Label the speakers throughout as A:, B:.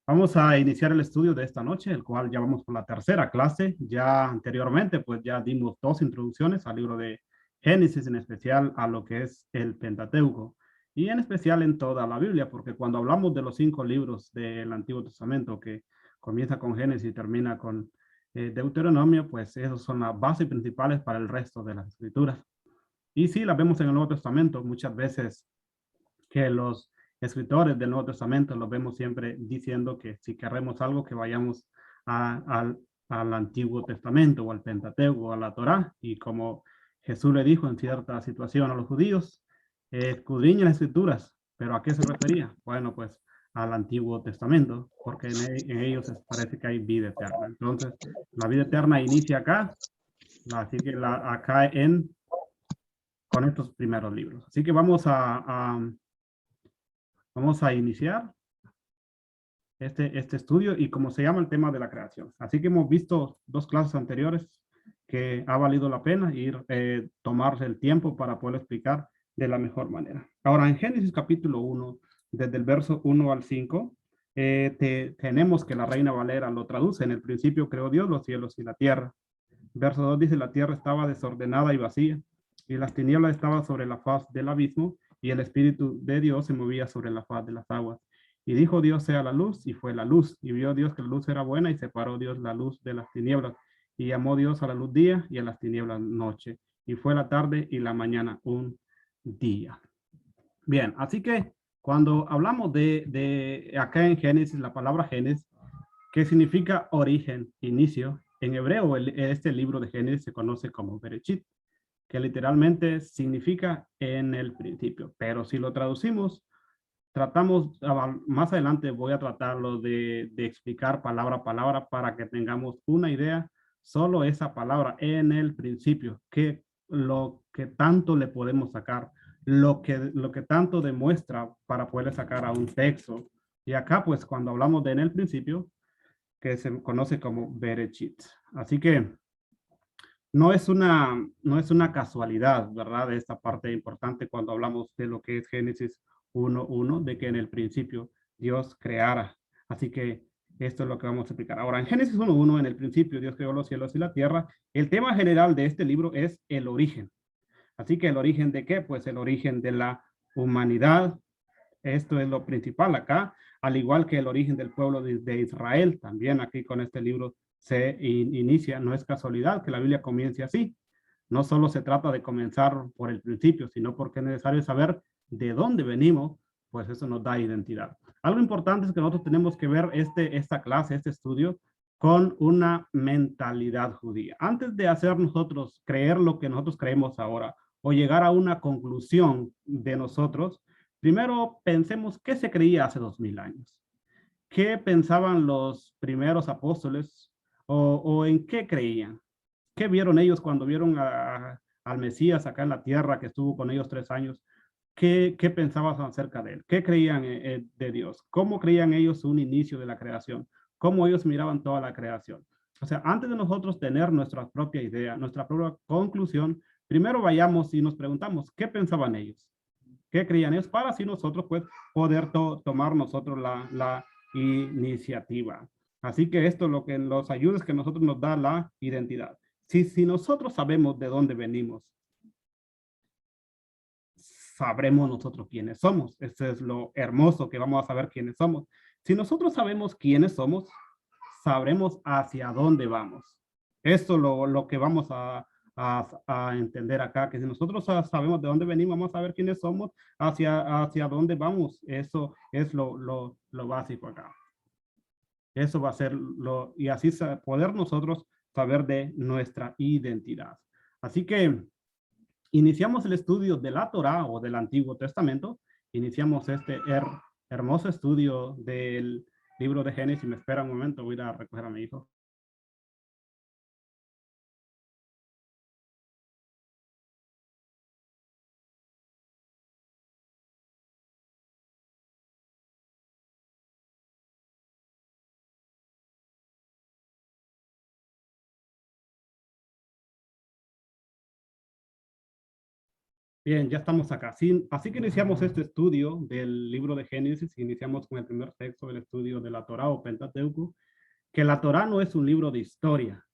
A: Vamos a iniciar el estudio de esta noche, el cual ya vamos por la tercera clase. Ya anteriormente, pues ya dimos dos introducciones al libro de Génesis, en especial a lo que es el Pentateuco, y en especial en toda la Biblia, porque cuando hablamos de los 5 libros del Antiguo Testamento, que comienza con Génesis y termina con Deuteronomio, pues esos son las bases principales para el resto de las escrituras. Y sí, las vemos en el Nuevo Testamento muchas veces que los escritores del Nuevo Testamento los vemos siempre diciendo que si queremos algo, que vayamos al Antiguo Testamento o al Pentateuco o a la Torá. Y como Jesús le dijo en cierta situación a los judíos, escudriñen las escrituras. ¿Pero a qué se refería? Bueno, pues al Antiguo Testamento, porque en ellos parece que hay vida eterna. Entonces, la vida eterna inicia acá, así que acá con estos primeros libros. Así que vamos a iniciar este estudio y como se llama el tema de la creación. Así que hemos visto dos clases anteriores que ha valido la pena tomarse el tiempo para poder explicar de la mejor manera. Ahora, en Génesis capítulo 1, desde el verso 1 al 5, tenemos que la Reina Valera lo traduce. En el principio creó Dios los cielos y la tierra. Verso 2 dice, la tierra estaba desordenada y vacía, y las tinieblas estaban sobre la faz del abismo, y el Espíritu de Dios se movía sobre la faz de las aguas. Y dijo Dios sea la luz, y fue la luz. Y vio Dios que la luz era buena, y separó Dios la luz de las tinieblas. Y llamó Dios a la luz día, y a las tinieblas noche. Y fue la tarde y la mañana un día. Bien, así que cuando hablamos de acá en Génesis, la palabra Génesis, que significa origen, inicio. En hebreo, este libro de Génesis se conoce como Bereshit, que literalmente significa en el principio. Pero si lo traducimos, más adelante voy a tratarlo de explicar palabra a palabra para que tengamos una idea, solo esa palabra en el principio, que lo que tanto le podemos sacar, lo que tanto demuestra para poder sacar a un texto. Y acá, pues, cuando hablamos de en el principio, que se conoce como Bereshit. Así que no es una casualidad, ¿verdad? De esta parte importante cuando hablamos de lo que es Génesis 1:1, de que en el principio Dios creara. Así que esto es lo que vamos a explicar. Ahora, en Génesis 1:1, en el principio Dios creó los cielos y la tierra. El tema general de este libro es el origen. Así que el origen de qué? Pues el origen de la humanidad. Esto es lo principal acá, al igual que el origen del pueblo de Israel. También aquí con este libro se inicia, no es casualidad que la Biblia comience así. No solo se trata de comenzar por el principio, sino porque es necesario saber de dónde venimos, pues eso nos da identidad. Algo importante es que nosotros tenemos que ver esta clase, este estudio, con una mentalidad judía. Antes de hacer nosotros creer lo que nosotros creemos ahora o llegar a una conclusión de nosotros, primero pensemos qué se creía hace 2000 años. ¿Qué pensaban los primeros apóstoles o en qué creían? ¿Qué vieron ellos cuando vieron al Mesías acá en la tierra que estuvo con ellos 3 años? ¿Qué pensaban acerca de él? ¿Qué creían de Dios? ¿Cómo creían ellos un inicio de la creación? ¿Cómo ellos miraban toda la creación? O sea, antes de nosotros tener nuestra propia idea, nuestra propia conclusión, primero vayamos y nos preguntamos, ¿qué pensaban ellos? ¿Qué creían ellos? Para así nosotros, pues, poder tomar nosotros la iniciativa. Así que esto es lo que nos ayuda, es que nosotros nos da la identidad. Si nosotros sabemos de dónde venimos, sabremos nosotros quiénes somos. Eso es lo hermoso, que vamos a saber quiénes somos. Si nosotros sabemos quiénes somos, sabremos hacia dónde vamos. Esto es lo que vamos a entender acá, que si nosotros sabemos de dónde venimos, vamos a ver quiénes somos, hacia dónde vamos. Eso es lo básico acá. Eso va a ser y así poder nosotros saber de nuestra identidad. Así que iniciamos el estudio de la Torá o del Antiguo Testamento. Iniciamos este hermoso estudio del libro de Génesis. Me espera un momento, voy a ir a recoger a mi hijo. Bien, ya estamos acá. Sí, así que iniciamos este estudio del libro de Génesis. Iniciamos con el primer texto del estudio de la Torá o Pentateuco, que la Torá no es un libro de historia.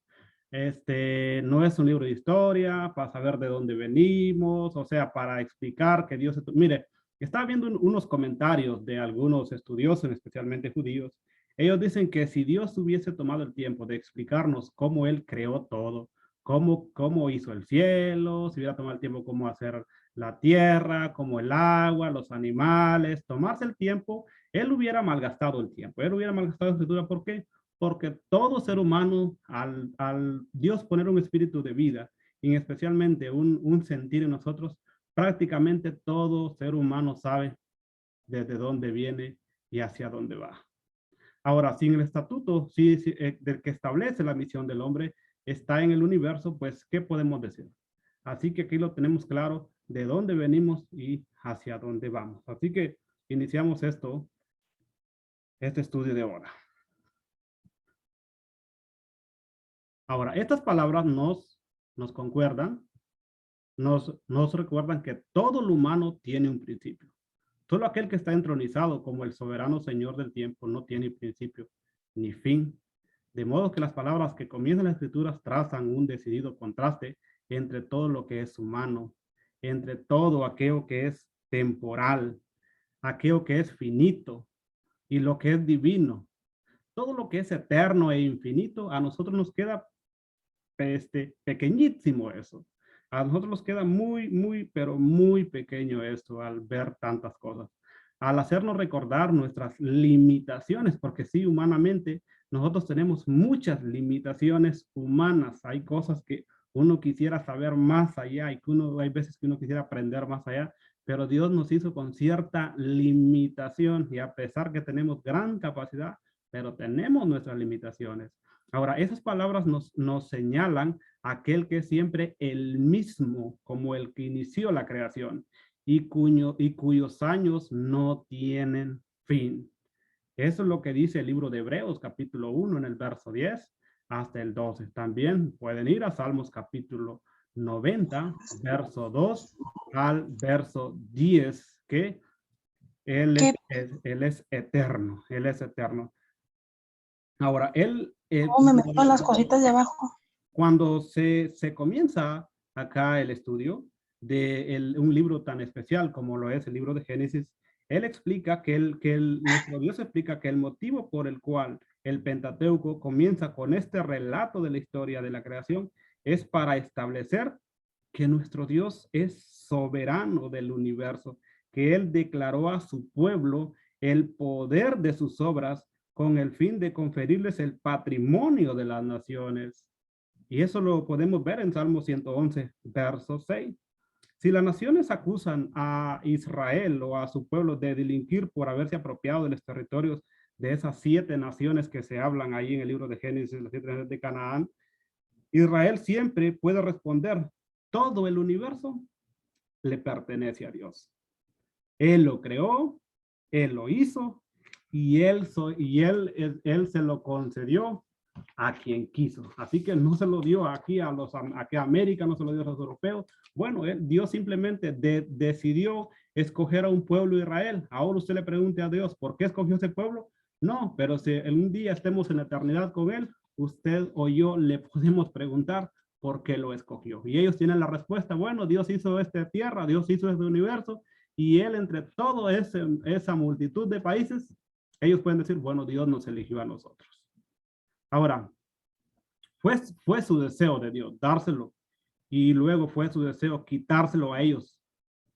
A: No es un libro de historia para saber de dónde venimos, o sea, para explicar que Dios... Mire, estaba viendo unos comentarios de algunos estudiosos, especialmente judíos. Ellos dicen que si Dios hubiese tomado el tiempo de explicarnos cómo Él creó todo, cómo hizo el cielo, si hubiera tomado el tiempo cómo hacer la tierra, como el agua, los animales, tomarse el tiempo, Él hubiera malgastado el tiempo. Él hubiera malgastado la escritura. ¿Por qué? Porque todo ser humano, al Dios poner un espíritu de vida, y especialmente un sentir en nosotros, prácticamente todo ser humano sabe desde dónde viene y hacia dónde va. Ahora, sin el estatuto del que establece la misión del hombre, está en el universo, pues, ¿qué podemos decir? Así que aquí lo tenemos claro de dónde venimos y hacia dónde vamos. Así que iniciamos este estudio de ahora. Ahora, estas palabras nos concuerdan, nos recuerdan que todo lo humano tiene un principio. Solo aquel que está entronizado como el soberano Señor del tiempo no tiene principio ni fin. De modo que las palabras que comienzan las escrituras trazan un decidido contraste entre todo lo que es humano, entre todo aquello que es temporal, aquello que es finito y lo que es divino. Todo lo que es eterno e infinito, a nosotros nos queda pequeñísimo eso. A nosotros nos queda pero muy pequeño esto al ver tantas cosas. Al hacernos recordar nuestras limitaciones, porque sí, humanamente, nosotros tenemos muchas limitaciones humanas. Hay cosas que uno quisiera saber más allá y hay veces que uno quisiera aprender más allá, pero Dios nos hizo con cierta limitación y a pesar que tenemos gran capacidad, pero tenemos nuestras limitaciones. Ahora, esas palabras nos señalan a aquel que es siempre el mismo, como el que inició la creación y cuyos años no tienen fin. Eso es lo que dice el libro de Hebreos, capítulo 1, en el verso 10 hasta el 12. También pueden ir a Salmos, capítulo 90, verso 2 al verso 10, que Él es eterno, Él es eterno. Ahora,
B: me meto en las cositas de abajo.
A: Cuando se comienza acá el estudio de un libro tan especial como lo es el libro de Génesis, él explica nuestro Dios explica que el motivo por el cual el Pentateuco comienza con este relato de la historia de la creación es para establecer que nuestro Dios es soberano del universo, que Él declaró a su pueblo el poder de sus obras con el fin de conferirles el patrimonio de las naciones. Y eso lo podemos ver en Salmo 111, verso 6. Si las naciones acusan a Israel o a su pueblo de delinquir por haberse apropiado de los territorios de esas 7 naciones que se hablan ahí en el libro de Génesis, las 7 naciones de Canaán, Israel siempre puede responder, todo el universo le pertenece a Dios. Él lo creó, Él lo hizo y él se lo concedió a quien quiso. Así que no se lo dio aquí a América, no se lo dio a los europeos. Bueno, Dios simplemente decidió escoger a un pueblo de Israel. Ahora usted le pregunte a Dios, ¿por qué escogió ese pueblo? No, pero si un día estemos en la eternidad con él, usted o yo le podemos preguntar por qué lo escogió. Y ellos tienen la respuesta, bueno, Dios hizo esta tierra, Dios hizo este universo, y él entre toda esa multitud de países, ellos pueden decir, bueno, Dios nos eligió a nosotros. Ahora, fue su deseo de Dios dárselo y luego fue su deseo quitárselo a ellos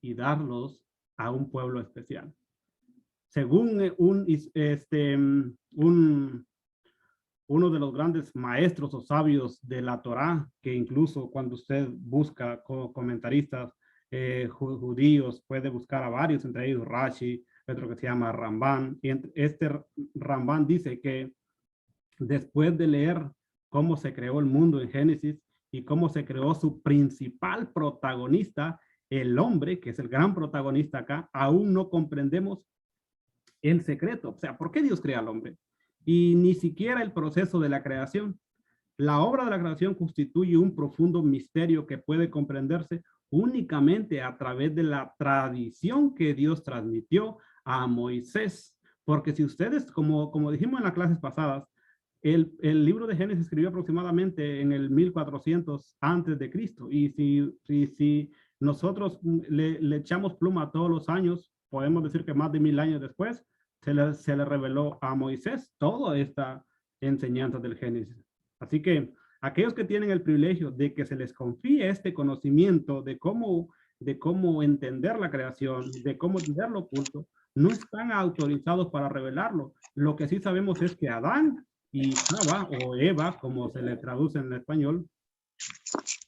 A: y darlos a un pueblo especial. Según uno de los grandes maestros o sabios de la Torá, que incluso cuando usted busca como comentaristas judíos, puede buscar a varios, entre ellos Rashi, otro que se llama Ramban, y Ramban dice que después de leer cómo se creó el mundo en Génesis y cómo se creó su principal protagonista, el hombre, que es el gran protagonista acá, aún no comprendemos el secreto. O sea, ¿por qué Dios crea al hombre? Y ni siquiera el proceso de la creación. La obra de la creación constituye un profundo misterio que puede comprenderse únicamente a través de la tradición que Dios transmitió a Moisés. Porque si ustedes, como dijimos en las clases pasadas, el libro de Génesis se escribió aproximadamente en el 1400 antes de Cristo. Y si nosotros le echamos pluma todos los años, podemos decir que más de 1000 años después, se le reveló a Moisés toda esta enseñanza del Génesis. Así que aquellos que tienen el privilegio de que se les confíe este conocimiento de cómo entender la creación, de cómo entender lo oculto, no están autorizados para revelarlo. Lo que sí sabemos es que Adán y Eva, o Eva, como se le traduce en español,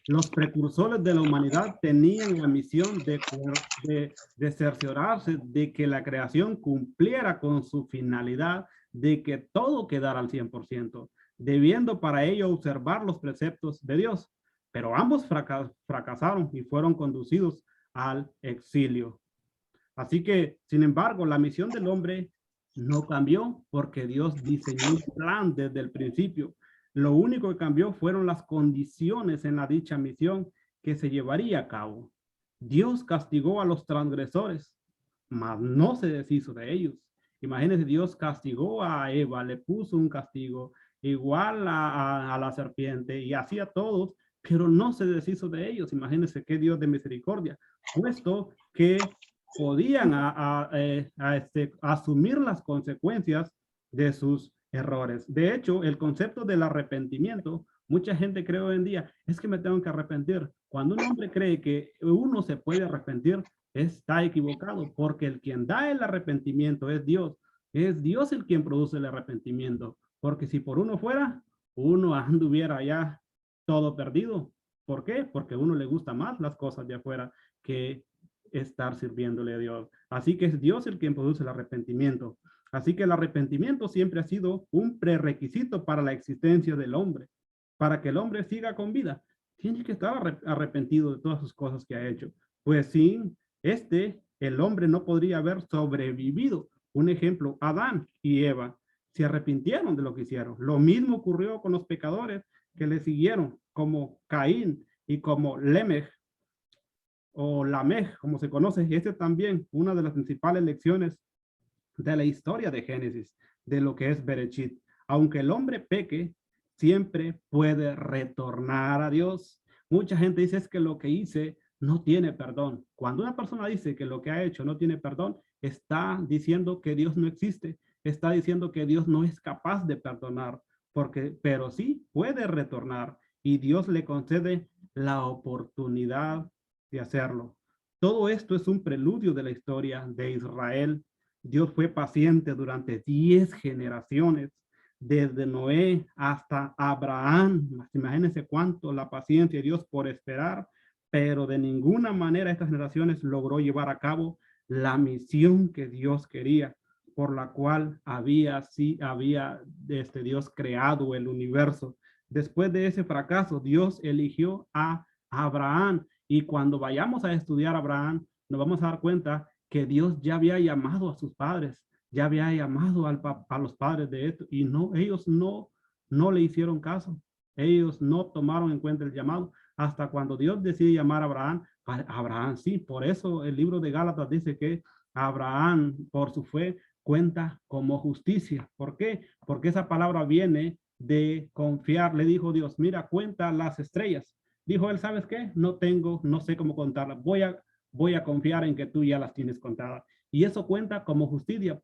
A: los precursores de la humanidad tenían la misión de cerciorarse de que la creación cumpliera con su finalidad, de que todo quedara al 100%, debiendo para ello observar los preceptos de Dios. Pero ambos fracasaron y fueron conducidos al exilio. Así que, sin embargo, la misión del hombre no cambió porque Dios diseñó un plan desde el principio. Lo único que cambió fueron las condiciones en la dicha misión que se llevaría a cabo. Dios castigó a los transgresores, mas no se deshizo de ellos. Imagínense, Dios castigó a Eva, le puso un castigo igual a la serpiente y así a todos, pero no se deshizo de ellos. Imagínense qué Dios de misericordia, puesto que podían asumir las consecuencias de sus errores. De hecho, el concepto del arrepentimiento, mucha gente cree hoy en día, es que me tengo que arrepentir. Cuando un hombre cree que uno se puede arrepentir, está equivocado, porque el quien da el arrepentimiento es Dios. Es Dios el quien produce el arrepentimiento, porque si por uno fuera, uno anduviera ya todo perdido. ¿Por qué? Porque a uno le gusta más las cosas de afuera que estar sirviéndole a Dios. Así que es Dios el quien produce el arrepentimiento. Así que el arrepentimiento siempre ha sido un prerequisito para la existencia del hombre. Para que el hombre siga con vida, tiene que estar arrepentido de todas sus cosas que ha hecho. Pues sin el hombre no podría haber sobrevivido. Un ejemplo, Adán y Eva se arrepintieron de lo que hicieron. Lo mismo ocurrió con los pecadores que le siguieron, como Caín y como Lemech, o Lamech, como se conoce. Este también, una de las principales lecciones de la historia de Génesis, de lo que es Bereshit. Aunque el hombre peque, siempre puede retornar a Dios. Mucha gente dice es que lo que hice no tiene perdón. Cuando una persona dice que lo que ha hecho no tiene perdón, está diciendo que Dios no existe, está diciendo que Dios no es capaz de perdonar, pero sí puede retornar y Dios le concede la oportunidad de hacerlo. Todo esto es un preludio de la historia de Israel. Dios fue paciente durante 10 generaciones, desde Noé hasta Abraham. Imagínense cuánto la paciencia de Dios por esperar, pero de ninguna manera estas generaciones logró llevar a cabo la misión que Dios quería, por la cual había Dios creado el universo. Después de ese fracaso, Dios eligió a Abraham. Y cuando vayamos a estudiar a Abraham, nos vamos a dar cuenta que Dios ya había llamado a sus padres, ya había llamado a los padres de esto, y ellos no le hicieron caso. Ellos no tomaron en cuenta el llamado hasta cuando Dios decide llamar a Abraham. Abraham sí, por eso el libro de Gálatas dice que Abraham por su fe cuenta como justicia. ¿Por qué? Porque esa palabra viene de confiar. Le dijo Dios, mira, cuenta las estrellas. Dijo él, ¿sabes qué? No sé cómo contarlas. Voy a confiar en que tú ya las tienes contadas. Y eso cuenta como justicia,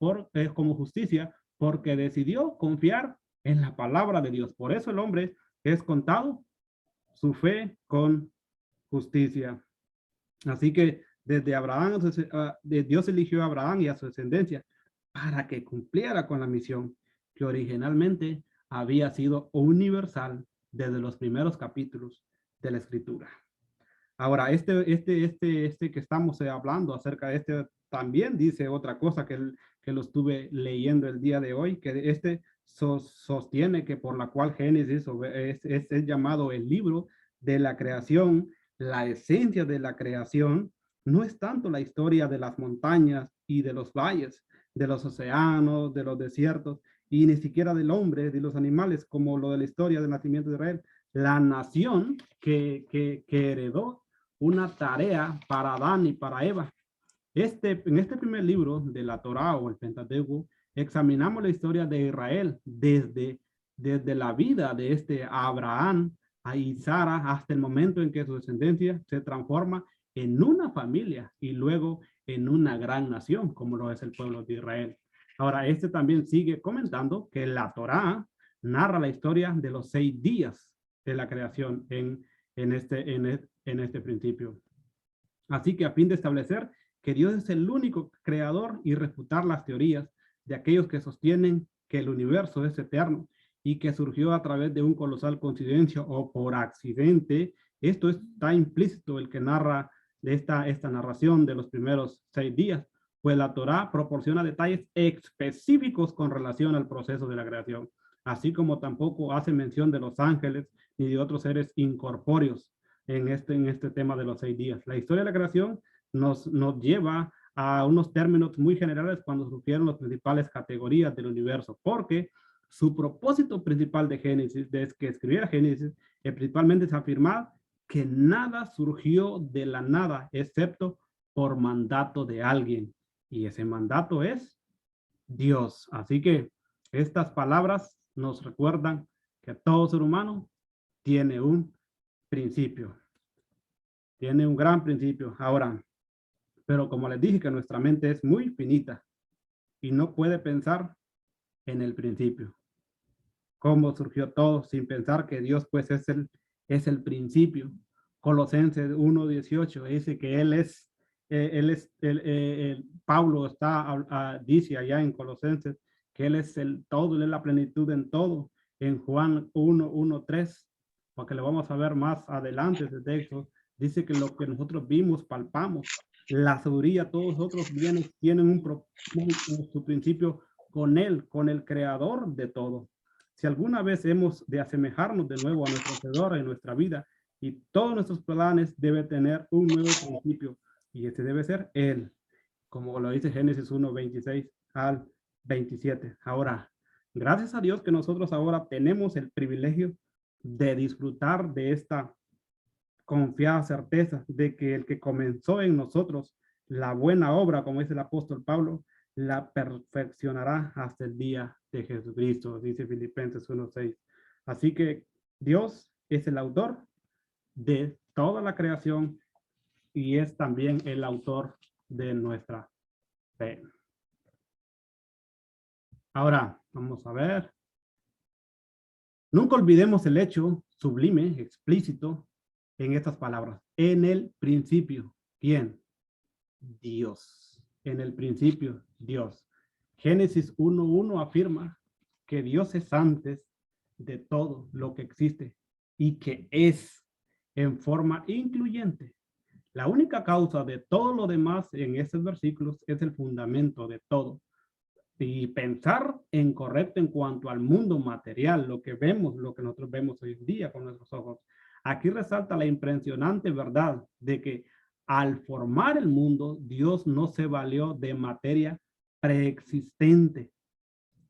A: porque decidió confiar en la palabra de Dios. Por eso el hombre es contado su fe con justicia. Así que desde Abraham, Dios eligió a Abraham y a su descendencia para que cumpliera con la misión que originalmente había sido universal desde los primeros capítulos de la Escritura. Ahora, que estamos hablando acerca de también dice otra cosa que lo estuve leyendo el día de hoy, que sostiene que por la cual Génesis es llamado el libro de la creación. La esencia de la creación no es tanto la historia de las montañas y de los valles, de los océanos, de los desiertos, y ni siquiera del hombre, de los animales, como lo de la historia del nacimiento de Israel. La nación que heredó una tarea para Adán y para Eva. En este primer libro de la Torá o el Pentateuco, examinamos la historia de Israel desde la vida de Abraham y Sara hasta el momento en que su descendencia se transforma en una familia y luego en una gran nación, como lo es el pueblo de Israel. Ahora, también sigue comentando que la Torá narra la historia de los 6 días de la creación en este principio. Así que a fin de establecer que Dios es el único creador y refutar las teorías de aquellos que sostienen que el universo es eterno y que surgió a través de un colosal coincidencia o por accidente, esto está implícito el que narra de esta narración de los primeros 6 días, pues la Torá proporciona detalles específicos con relación al proceso de la creación, así como tampoco hace mención de los ángeles ni de otros seres incorpóreos en este tema de los 6 días. La historia de la creación nos lleva a unos términos muy generales cuando surgieron las principales categorías del universo, porque su propósito principal de Génesis, de que escribiera Génesis, principalmente es afirmar que nada surgió de la nada, excepto por mandato de alguien. Y ese mandato es Dios. Así que estas palabras nos recuerdan que todo ser humano tiene un principio. Tiene un gran principio. Ahora, pero como les dije que nuestra mente es muy finita y no puede pensar en el principio. Cómo surgió todo sin pensar que Dios pues es el principio. Colosenses 1:18 dice que Pablo dice allá en Colosenses que Él es el todo, Él es la plenitud en todo. En Juan 1:3, porque lo vamos a ver más adelante ese texto, dice que lo que nosotros vimos, palpamos, la sabiduría, todos los otros bienes tienen su principio con Él, con el creador de todo. Si alguna vez hemos de asemejarnos de nuevo a nuestro Creador en nuestra vida, y todos nuestros planes deben tener un nuevo principio, y este debe ser Él, como lo dice Génesis 1:26 al 27. Ahora, gracias a Dios que nosotros ahora tenemos el privilegio de disfrutar de esta confiada certeza de que el que comenzó en nosotros la buena obra, como dice el apóstol Pablo, la perfeccionará hasta el día de Jesucristo, dice Filipenses 1:6. Así que Dios es el autor de toda la creación y es también el autor de nuestra fe. Ahora, vamos a ver. Nunca olvidemos el hecho sublime, explícito, en estas palabras. En el principio, ¿quién? Dios. En el principio, Dios. Génesis 1:1 afirma que Dios es antes de todo lo que existe y que es en forma incluyente. La única causa de todo lo demás en estos versículos es el fundamento de todo. Y pensar en correcto en cuanto al mundo material, lo que vemos, lo que nosotros vemos hoy en día con nuestros ojos. Aquí resalta la impresionante verdad de que al formar el mundo, Dios no se valió de materia preexistente.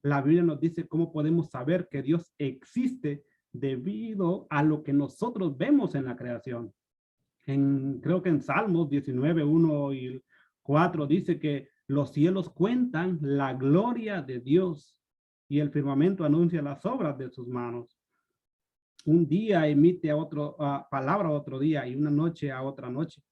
A: La Biblia nos dice cómo podemos saber que Dios existe debido a lo que nosotros vemos en la creación. Creo que en Salmos 19:1 y 4 dice que los cielos cuentan la gloria de Dios y el firmamento anuncia las obras de sus manos. Un día emite palabra a otro día y una noche a otra noche.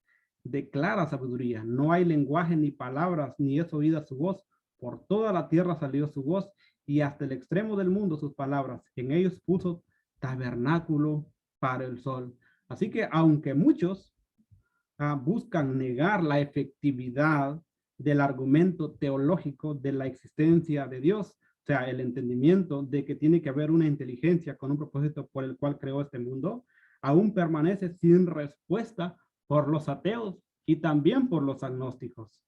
A: Declara sabiduría. No hay lenguaje ni palabras, ni es oída su voz. Por toda la tierra salió su voz y hasta el extremo del mundo sus palabras. En ellos puso tabernáculo para el sol. Así que aunque muchos buscan negar la efectividad del argumento teológico de la existencia de Dios, o sea, el entendimiento de que tiene que haber una inteligencia con un propósito por el cual creó este mundo, aún permanece sin respuesta por los ateos y también por los agnósticos.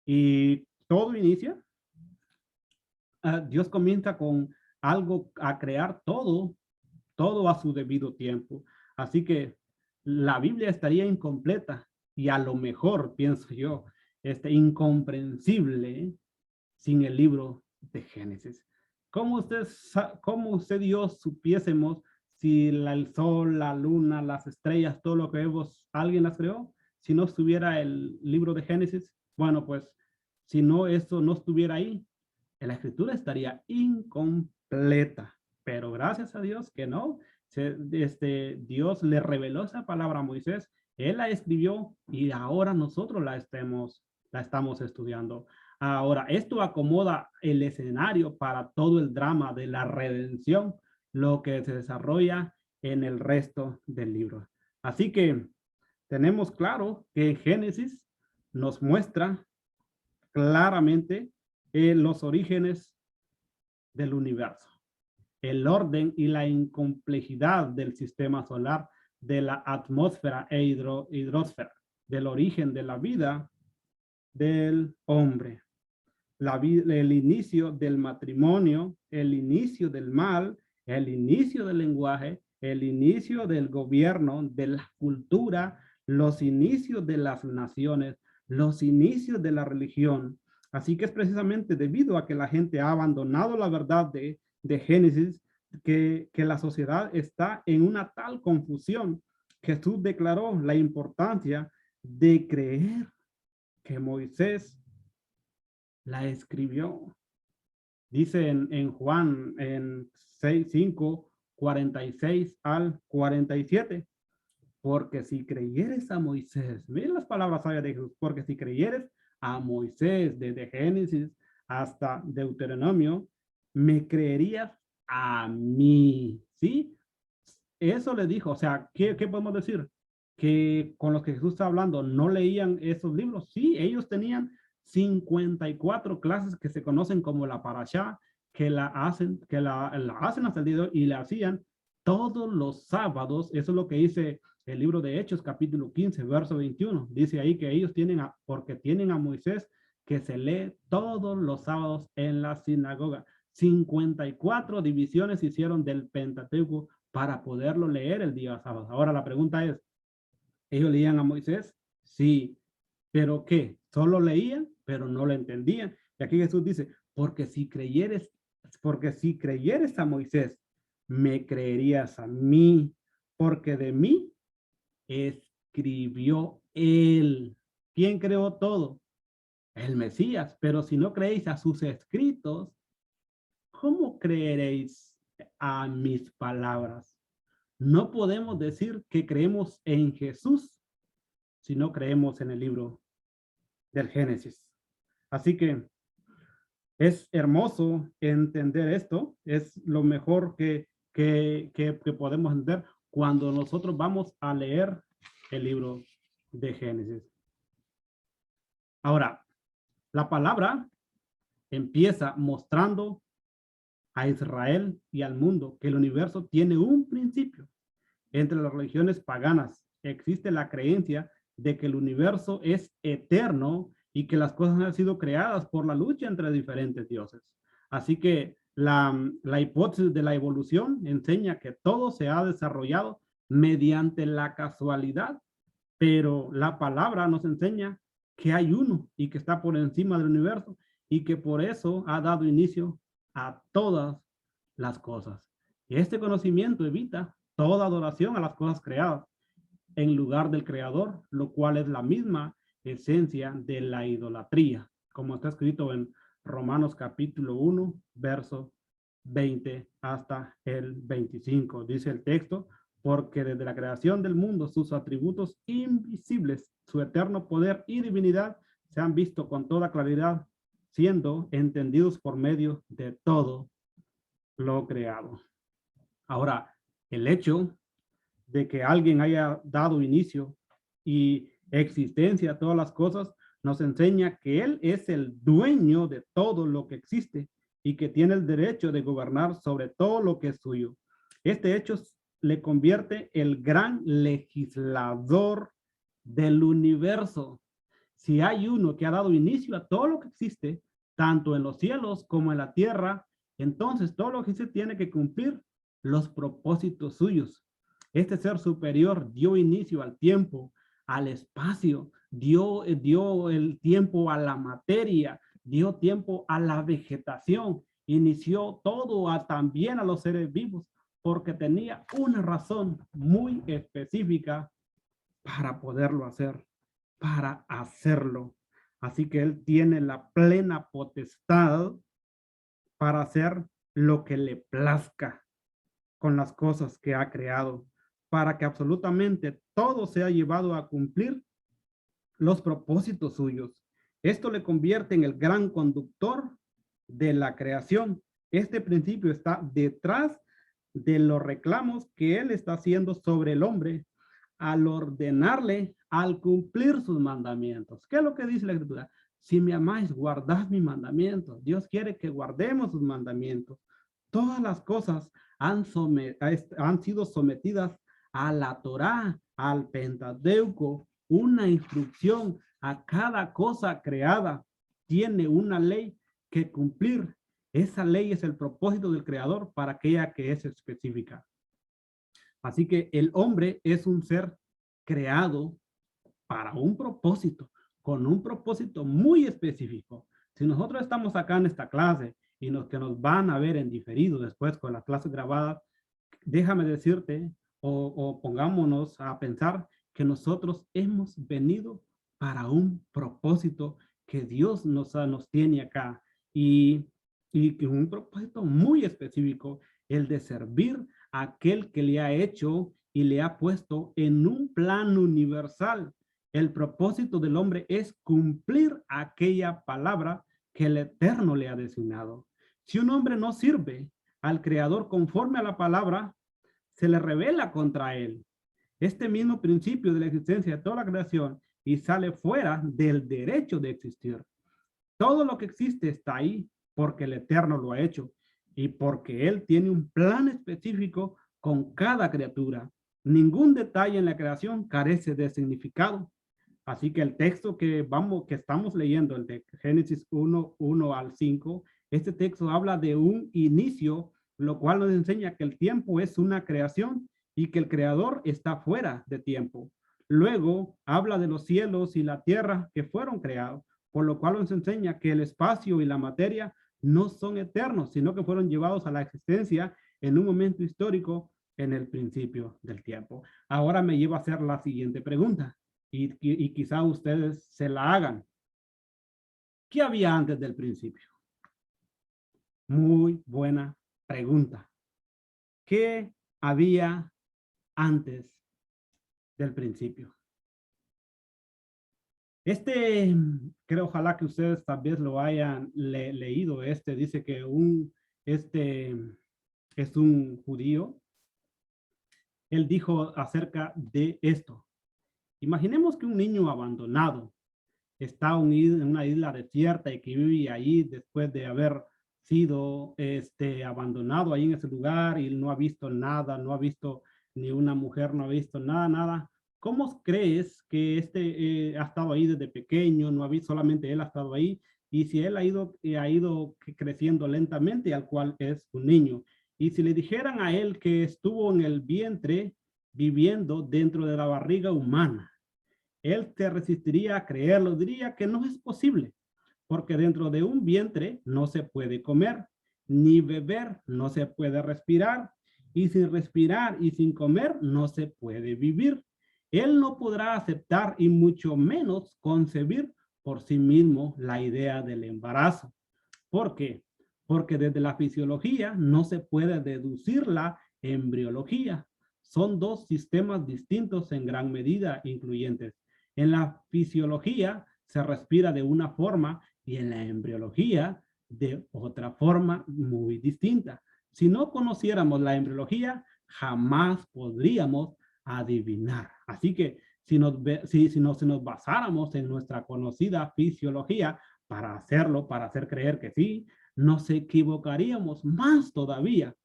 A: Y todo inicia, Dios comienza con algo, a crear todo a su debido tiempo. Así que la Biblia estaría incompleta y a lo mejor, pienso yo, incomprensible sin el libro de Génesis. ¿Cómo usted y yo supiésemos si el sol, la luna, las estrellas, todo lo que vemos, alguien las creó. Si no estuviera el libro de Génesis, bueno, pues si no, eso no estuviera ahí, la escritura estaría incompleta. Pero gracias a Dios que no, Dios le reveló esa palabra a Moisés, él la escribió y ahora nosotros la estamos estudiando. Ahora, esto acomoda el escenario para todo el drama de la redención, lo que se desarrolla en el resto del libro. Así que tenemos claro que Génesis nos muestra claramente los orígenes del universo, el orden y la incomplejidad del sistema solar, de la atmósfera e hidrosfera, del origen de la vida del hombre, el inicio del matrimonio, el inicio del mal, el inicio del lenguaje, el inicio del gobierno, de la cultura, los inicios de las naciones, los inicios de la religión. Así que es precisamente debido a que la gente ha abandonado la verdad de Génesis que la sociedad está en una tal confusión. Jesús declaró la importancia de creer que Moisés la escribió. Dice en Juan en 5, 46 al 47. Porque si creyeres a Moisés, miren las palabras sabias de Jesús, porque si creyeres a Moisés desde Génesis hasta Deuteronomio, me creerías a mí, ¿sí? Eso le dijo, o sea, ¿qué podemos decir? Que con los que Jesús está hablando no leían esos libros. Sí, ellos tenían 54 clases que se conocen como la Parashá, que la hacen hasta el día de hoy y la hacían todos los sábados. Eso es lo que dice el libro de Hechos, capítulo 15, verso 21. Dice ahí que ellos porque tienen a Moisés que se lee todos los sábados en la sinagoga. 54 divisiones se hicieron del Pentateuco para poderlo leer el día sábado. Ahora la pregunta es, ¿ellos leían a Moisés? Sí. ¿Pero qué? Solo leían, pero no lo entendían. Y aquí Jesús dice, porque si creyeres a Moisés, me creerías a mí, porque de mí escribió él. ¿Quién creó todo? El Mesías. Pero si no creéis a sus escritos, ¿cómo creeréis a mis palabras? No podemos decir que creemos en Jesús si no creemos en el libro del Génesis. Así que es hermoso entender esto. Es lo mejor que podemos entender cuando nosotros vamos a leer el libro de Génesis. Ahora, la palabra empieza mostrando a Israel y al mundo que el universo tiene un principio. Entre las religiones paganas existe la creencia de que el universo es eterno y que las cosas han sido creadas por la lucha entre diferentes dioses. Así que la hipótesis de la evolución enseña que todo se ha desarrollado mediante la casualidad, pero la palabra nos enseña que hay uno y que está por encima del universo y que por eso ha dado inicio a todas las cosas. Y este conocimiento evita toda adoración a las cosas creadas en lugar del creador, lo cual es la misma esencia de la idolatría, como está escrito en Romanos capítulo 1, verso 20 hasta el 25. Dice el texto, porque desde la creación del mundo sus atributos invisibles, su eterno poder y divinidad se han visto con toda claridad, siendo entendidos por medio de todo lo creado. Ahora, el hecho de que alguien haya dado inicio y existencia a todas las cosas, nos enseña que Él es el dueño de todo lo que existe y que tiene el derecho de gobernar sobre todo lo que es suyo. Este hecho le convierte el gran legislador del universo. Si hay uno que ha dado inicio a todo lo que existe, tanto en los cielos como en la tierra, entonces todo lo que existe tiene que cumplir los propósitos suyos. Este ser superior dio inicio al tiempo, al espacio, dio el tiempo a la materia, dio tiempo a la vegetación, inició todo también a los seres vivos, porque tenía una razón muy específica para poderlo hacer, para hacerlo. Así que él tiene la plena potestad para hacer lo que le plazca con las cosas que ha creado, para que absolutamente todo sea llevado a cumplir los propósitos suyos. Esto le convierte en el gran conductor de la creación. Este principio está detrás de los reclamos que él está haciendo sobre el hombre al ordenarle, al cumplir sus mandamientos. ¿Qué es lo que dice la Escritura? Si me amáis, guardad mis mandamientos. Dios quiere que guardemos sus mandamientos. Todas las cosas han sido sometidas a la Torá, al Pentateuco, una instrucción a cada cosa creada. Tiene una ley que cumplir. Esa ley es el propósito del Creador para aquella que es específica. Así que el hombre es un ser creado para un propósito, con un propósito muy específico. Si nosotros estamos acá en esta clase y que nos van a ver en diferido después con las clases grabadas, déjame decirte o pongámonos a pensar que nosotros hemos venido para un propósito que Dios nos tiene acá y que un propósito muy específico, el de servir a aquel que le ha hecho y le ha puesto en un plano universal. El propósito del hombre es cumplir aquella palabra que el Eterno le ha designado. Si un hombre no sirve al Creador conforme a la palabra, se le revela contra él. Este mismo principio de la existencia de toda la creación y sale fuera del derecho de existir. Todo lo que existe está ahí porque el Eterno lo ha hecho y porque Él tiene un plan específico con cada criatura. Ningún detalle en la creación carece de significado. Así que el texto que estamos leyendo, el de Génesis 1 al 5, este texto habla de un inicio, lo cual nos enseña que el tiempo es una creación y que el creador está fuera de tiempo. Luego habla de los cielos y la tierra que fueron creados, por lo cual nos enseña que el espacio y la materia no son eternos, sino que fueron llevados a la existencia en un momento histórico en el principio del tiempo. Ahora me lleva a hacer la siguiente pregunta y quizá ustedes se la hagan. ¿Qué había antes del principio? Muy buena pregunta. ¿Qué había antes del principio? Creo, ojalá que ustedes tal vez lo hayan leído. Dice que es un judío. Él dijo acerca de esto. Imaginemos que un niño abandonado está en una isla desierta y que vive ahí después de haber sido abandonado ahí en ese lugar y no ha visto nada, no ha visto ni una mujer, no ha visto nada. ¿Cómo crees que ha estado ahí desde pequeño? No ha visto, solamente él ha estado ahí. Y si él ha ido creciendo lentamente, al cual es un niño. Y si le dijeran a él que estuvo en el vientre viviendo dentro de la barriga humana, él te resistiría a creerlo, diría que no es posible, porque dentro de un vientre no se puede comer, ni beber, no se puede respirar, y sin respirar y sin comer no se puede vivir. Él no podrá aceptar y mucho menos concebir por sí mismo la idea del embarazo. ¿Por qué? Porque desde la fisiología no se puede deducir la embriología. Son dos sistemas distintos en gran medida incluyentes. En la fisiología se respira de una forma y en la embriología de otra forma muy distinta. Si no conociéramos la embriología, jamás podríamos adivinar. Así que si nos basáramos en nuestra conocida fisiología para hacerlo, para hacer creer que sí, nos equivocaríamos más todavía.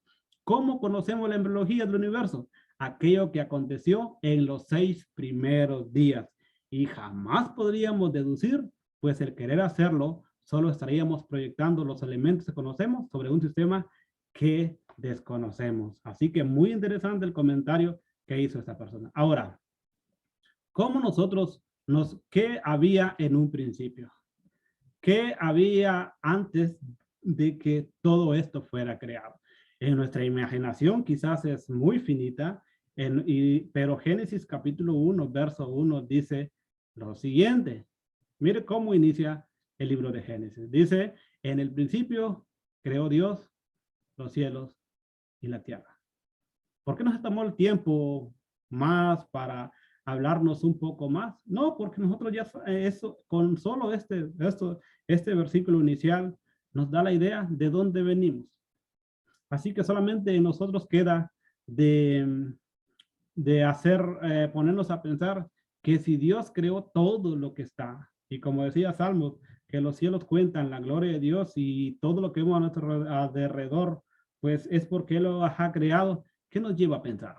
A: ¿Cómo conocemos la embriología del universo? Aquello que aconteció en los 6 primeros días. Y jamás podríamos deducir, pues el querer hacerlo, solo estaríamos proyectando los elementos que conocemos sobre un sistema que desconocemos. Así que muy interesante el comentario que hizo esta persona. Ahora, ¿cómo qué había en un principio? ¿Qué había antes de que todo esto fuera creado? En nuestra imaginación quizás es muy finita, pero Génesis capítulo 1, verso 1 dice lo siguiente. Mire cómo inicia el libro de Génesis. Dice, en el principio creó Dios los cielos y la tierra. ¿Por qué nos tomó el tiempo más para hablarnos un poco más? No, porque nosotros ya eso, con solo este versículo inicial nos da la idea de dónde venimos. Así que solamente nosotros queda de hacer, ponernos a pensar que si Dios creó todo lo que está, y como decía Salmos, que los cielos cuentan la gloria de Dios y todo lo que vemos a nuestro alrededor, pues es porque Él lo ha creado. ¿Qué nos lleva a pensar?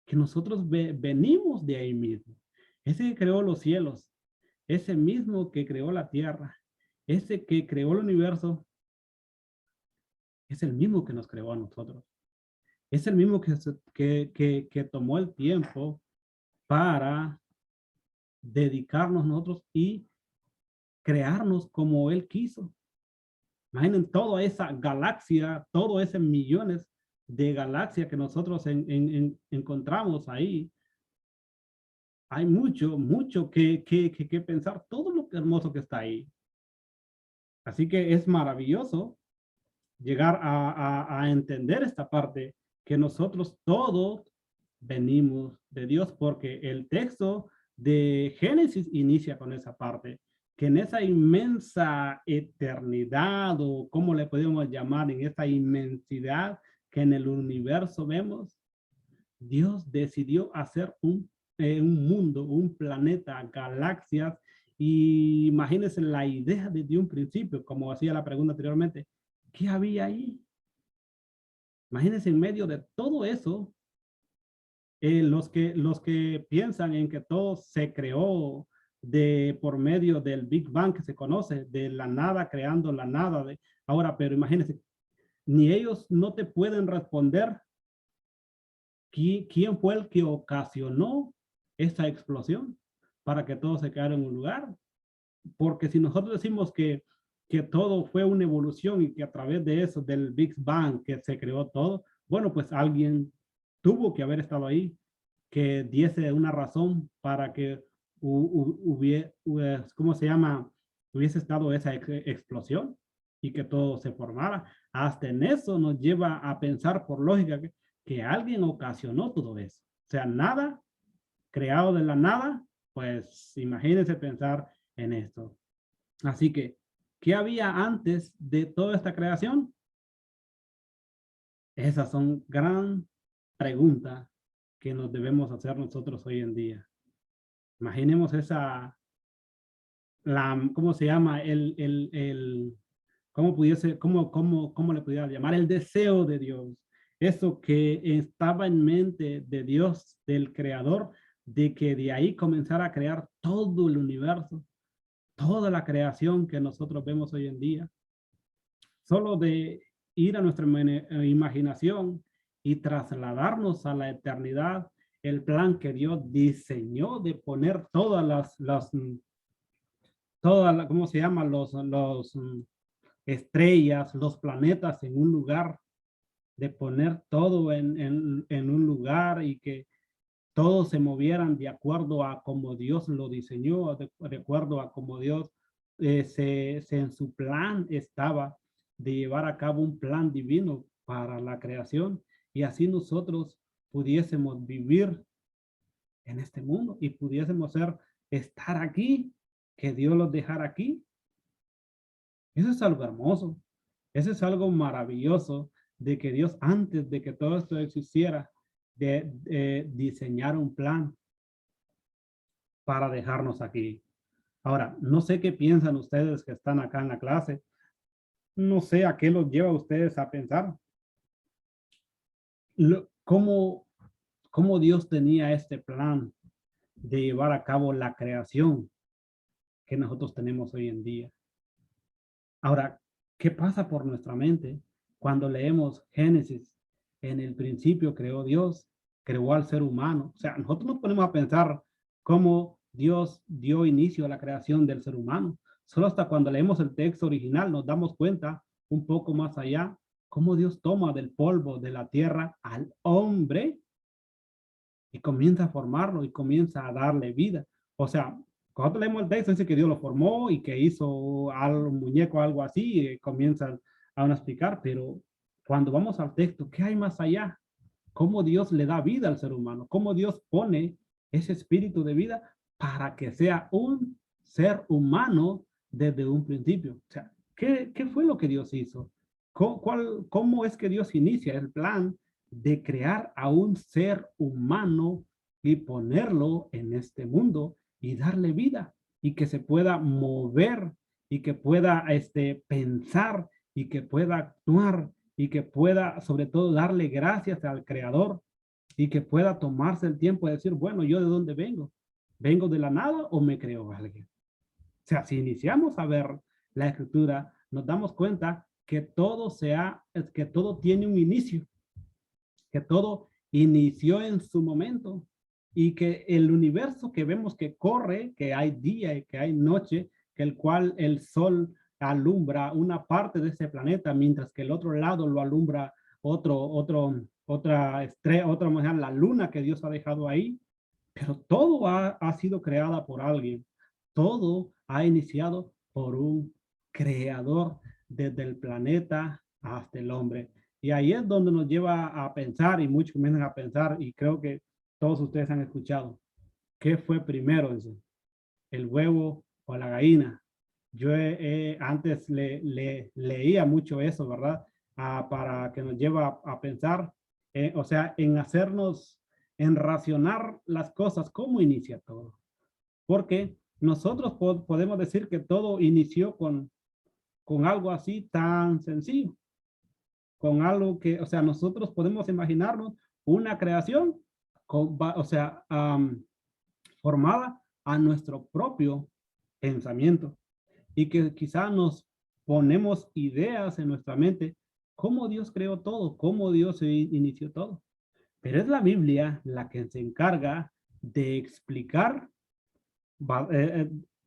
A: Que nosotros venimos de ahí mismo. Ese que creó los cielos, ese mismo que creó la tierra, ese que creó el universo, es el mismo que nos creó a nosotros. Es el mismo que tomó el tiempo para dedicarnos nosotros y crearnos como Él quiso. Imaginen toda esa galaxia, todos esos millones de galaxias que nosotros encontramos ahí. Hay mucho que pensar, todo lo hermoso que está ahí. Así que es maravilloso llegar a entender esta parte, que nosotros todos venimos de Dios, porque el texto de Génesis inicia con esa parte, que en esa inmensa eternidad, o como le podemos llamar, en esa inmensidad que en el universo vemos, Dios decidió hacer un mundo, un planeta, galaxias, y imagínense la idea desde un principio, como hacía la pregunta anteriormente, ¿qué había ahí? Imagínense en medio de todo eso, los que piensan en que todo se creó por medio del Big Bang que se conoce, de la nada creando la nada. Ahora, pero imagínense, ni ellos no te pueden responder quién fue el que ocasionó esa explosión para que todo se quedara en un lugar. Porque si nosotros decimos que todo fue una evolución y que a través de eso, del Big Bang, que se creó todo, bueno, pues alguien tuvo que haber estado ahí, que diese una razón para que hubiese, ¿cómo se llama? Hubiese estado esa explosión y que todo se formara. Hasta en eso nos lleva a pensar por lógica que alguien ocasionó todo eso. O sea, nada creado de la nada, pues imagínense pensar en esto. Así que, ¿qué había antes de toda esta creación? Esas son gran preguntas que nos debemos hacer nosotros hoy en día. Imaginemos ¿cómo se llama? ¿Cómo le pudiera llamar? El deseo de Dios. Eso que estaba en mente de Dios, del creador, de que de ahí comenzara a crear todo el universo, toda la creación que nosotros vemos hoy en día. Solo de ir a nuestra imaginación y trasladarnos a la eternidad, el plan que Dios diseñó de poner ¿cómo se llama? Los estrellas, los planetas en un lugar, de poner todo en un lugar y que todos se movieran de acuerdo a como Dios lo diseñó, de acuerdo a como Dios en su plan estaba de llevar a cabo un plan divino para la creación, y así nosotros pudiésemos vivir en este mundo y pudiésemos estar aquí, que Dios los dejara aquí. Eso es algo hermoso, eso es algo maravilloso, de que Dios, antes de que todo esto existiera, de diseñar un plan para dejarnos aquí. Ahora, no sé qué piensan ustedes que están acá en la clase. No sé a qué los lleva a ustedes a pensar. ¿Cómo Dios tenía este plan de llevar a cabo la creación que nosotros tenemos hoy en día? Ahora, ¿qué pasa por nuestra mente cuando leemos Génesis? En el principio creó Dios, creó al ser humano. O sea, nosotros nos ponemos a pensar cómo Dios dio inicio a la creación del ser humano. Solo hasta cuando leemos el texto original nos damos cuenta un poco más allá cómo Dios toma del polvo de la tierra al hombre y comienza a formarlo y comienza a darle vida. O sea, cuando leemos el texto, dice que Dios lo formó y que hizo algo, un muñeco, algo así, y comienzan a explicar, pero cuando vamos al texto, ¿qué hay más allá? ¿Cómo Dios le da vida al ser humano? ¿Cómo Dios pone ese espíritu de vida para que sea un ser humano desde un principio? O sea, ¿qué fue lo que Dios hizo? ¿Cómo es que Dios inicia el plan de crear a un ser humano y ponerlo en este mundo y darle vida y que se pueda mover y que pueda pensar y que pueda actuar y que pueda sobre todo darle gracias al creador y que pueda tomarse el tiempo de decir, bueno, ¿yo de dónde vengo? ¿Vengo de la nada o me creó alguien? O sea, si iniciamos a ver la escritura, nos damos cuenta que que todo tiene un inicio, que todo inició en su momento y que el universo que vemos que corre, que hay día y que hay noche, que el cual el sol alumbra una parte de ese planeta, mientras que el otro lado lo alumbra otra estrella, la luna que Dios ha dejado ahí, pero todo ha sido creada por alguien. Todo ha iniciado por un creador desde el planeta hasta el hombre. Y ahí es donde nos lleva a pensar y muchos comienzan a pensar y creo que todos ustedes han escuchado. ¿Qué fue primero? ¿El huevo o la gallina? Yo antes leía mucho eso, ¿verdad? Para que nos lleva a pensar, o sea, en hacernos, en racionar las cosas, cómo inicia todo. Porque nosotros podemos decir que todo inició con algo así tan sencillo, con algo que, o sea, nosotros podemos imaginarnos una creación, o sea, formada a nuestro propio pensamiento y que quizá nos ponemos ideas en nuestra mente, cómo Dios creó todo, cómo Dios inició todo. Pero es la Biblia la que se encarga de explicar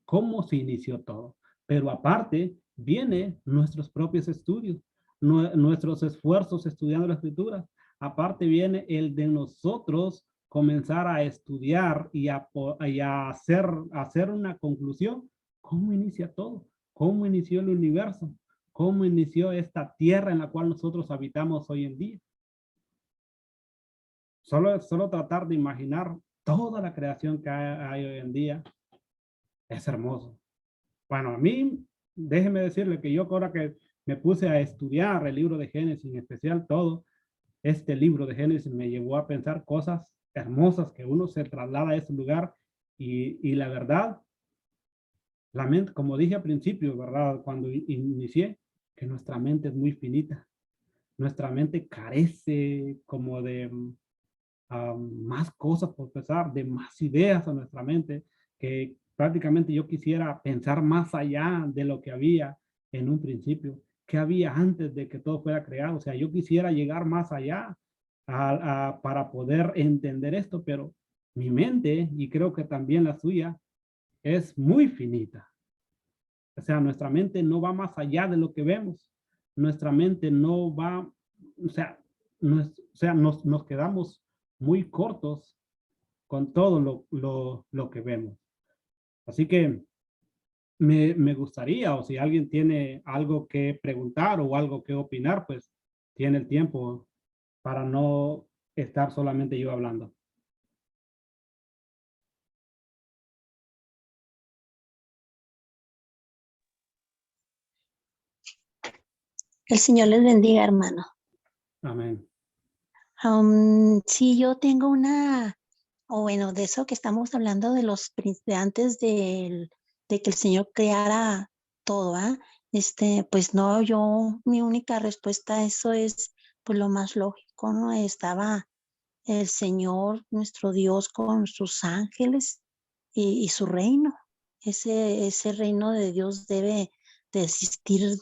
A: cómo se inició todo. Pero aparte, vienen nuestros propios estudios, nuestros esfuerzos estudiando la escritura. Aparte viene el de nosotros comenzar a estudiar y a hacer una conclusión. ¿Cómo inicia todo? ¿Cómo inició el universo? ¿Cómo inició esta tierra en la cual nosotros habitamos hoy en día? Solo tratar de imaginar toda la creación que hay hoy en día es hermoso. Bueno, a mí, déjeme decirle que yo ahora que me puse a estudiar el libro de Génesis, en especial todo, este libro de Génesis me llevó a pensar cosas hermosas que uno se traslada a ese lugar y la verdad, la mente, como dije al principio, ¿verdad? Cuando inicié, que nuestra mente es muy finita. Nuestra mente carece como de más cosas por pensar, de más ideas a nuestra mente, que prácticamente yo quisiera pensar más allá de lo que había en un principio, que había antes de que todo fuera creado. O sea, yo quisiera llegar más allá para poder entender esto, pero mi mente, y creo que también la suya, es muy finita. O sea, nuestra mente no va más allá de lo que vemos. Nuestra mente no va, o sea, nos quedamos muy cortos con todo lo que vemos. Así que me gustaría, o si alguien tiene algo que preguntar o algo que opinar, pues tiene el tiempo para no estar solamente yo hablando.
B: El Señor les bendiga, hermano.
A: Amén.
B: Sí, yo tengo o bueno, de eso que estamos hablando de de antes de que el Señor creara todo, ¿ah? Pues no, mi única respuesta a eso es, pues lo más lógico, ¿no? Estaba el Señor, nuestro Dios, con sus ángeles y su reino. Ese reino de Dios debe de existir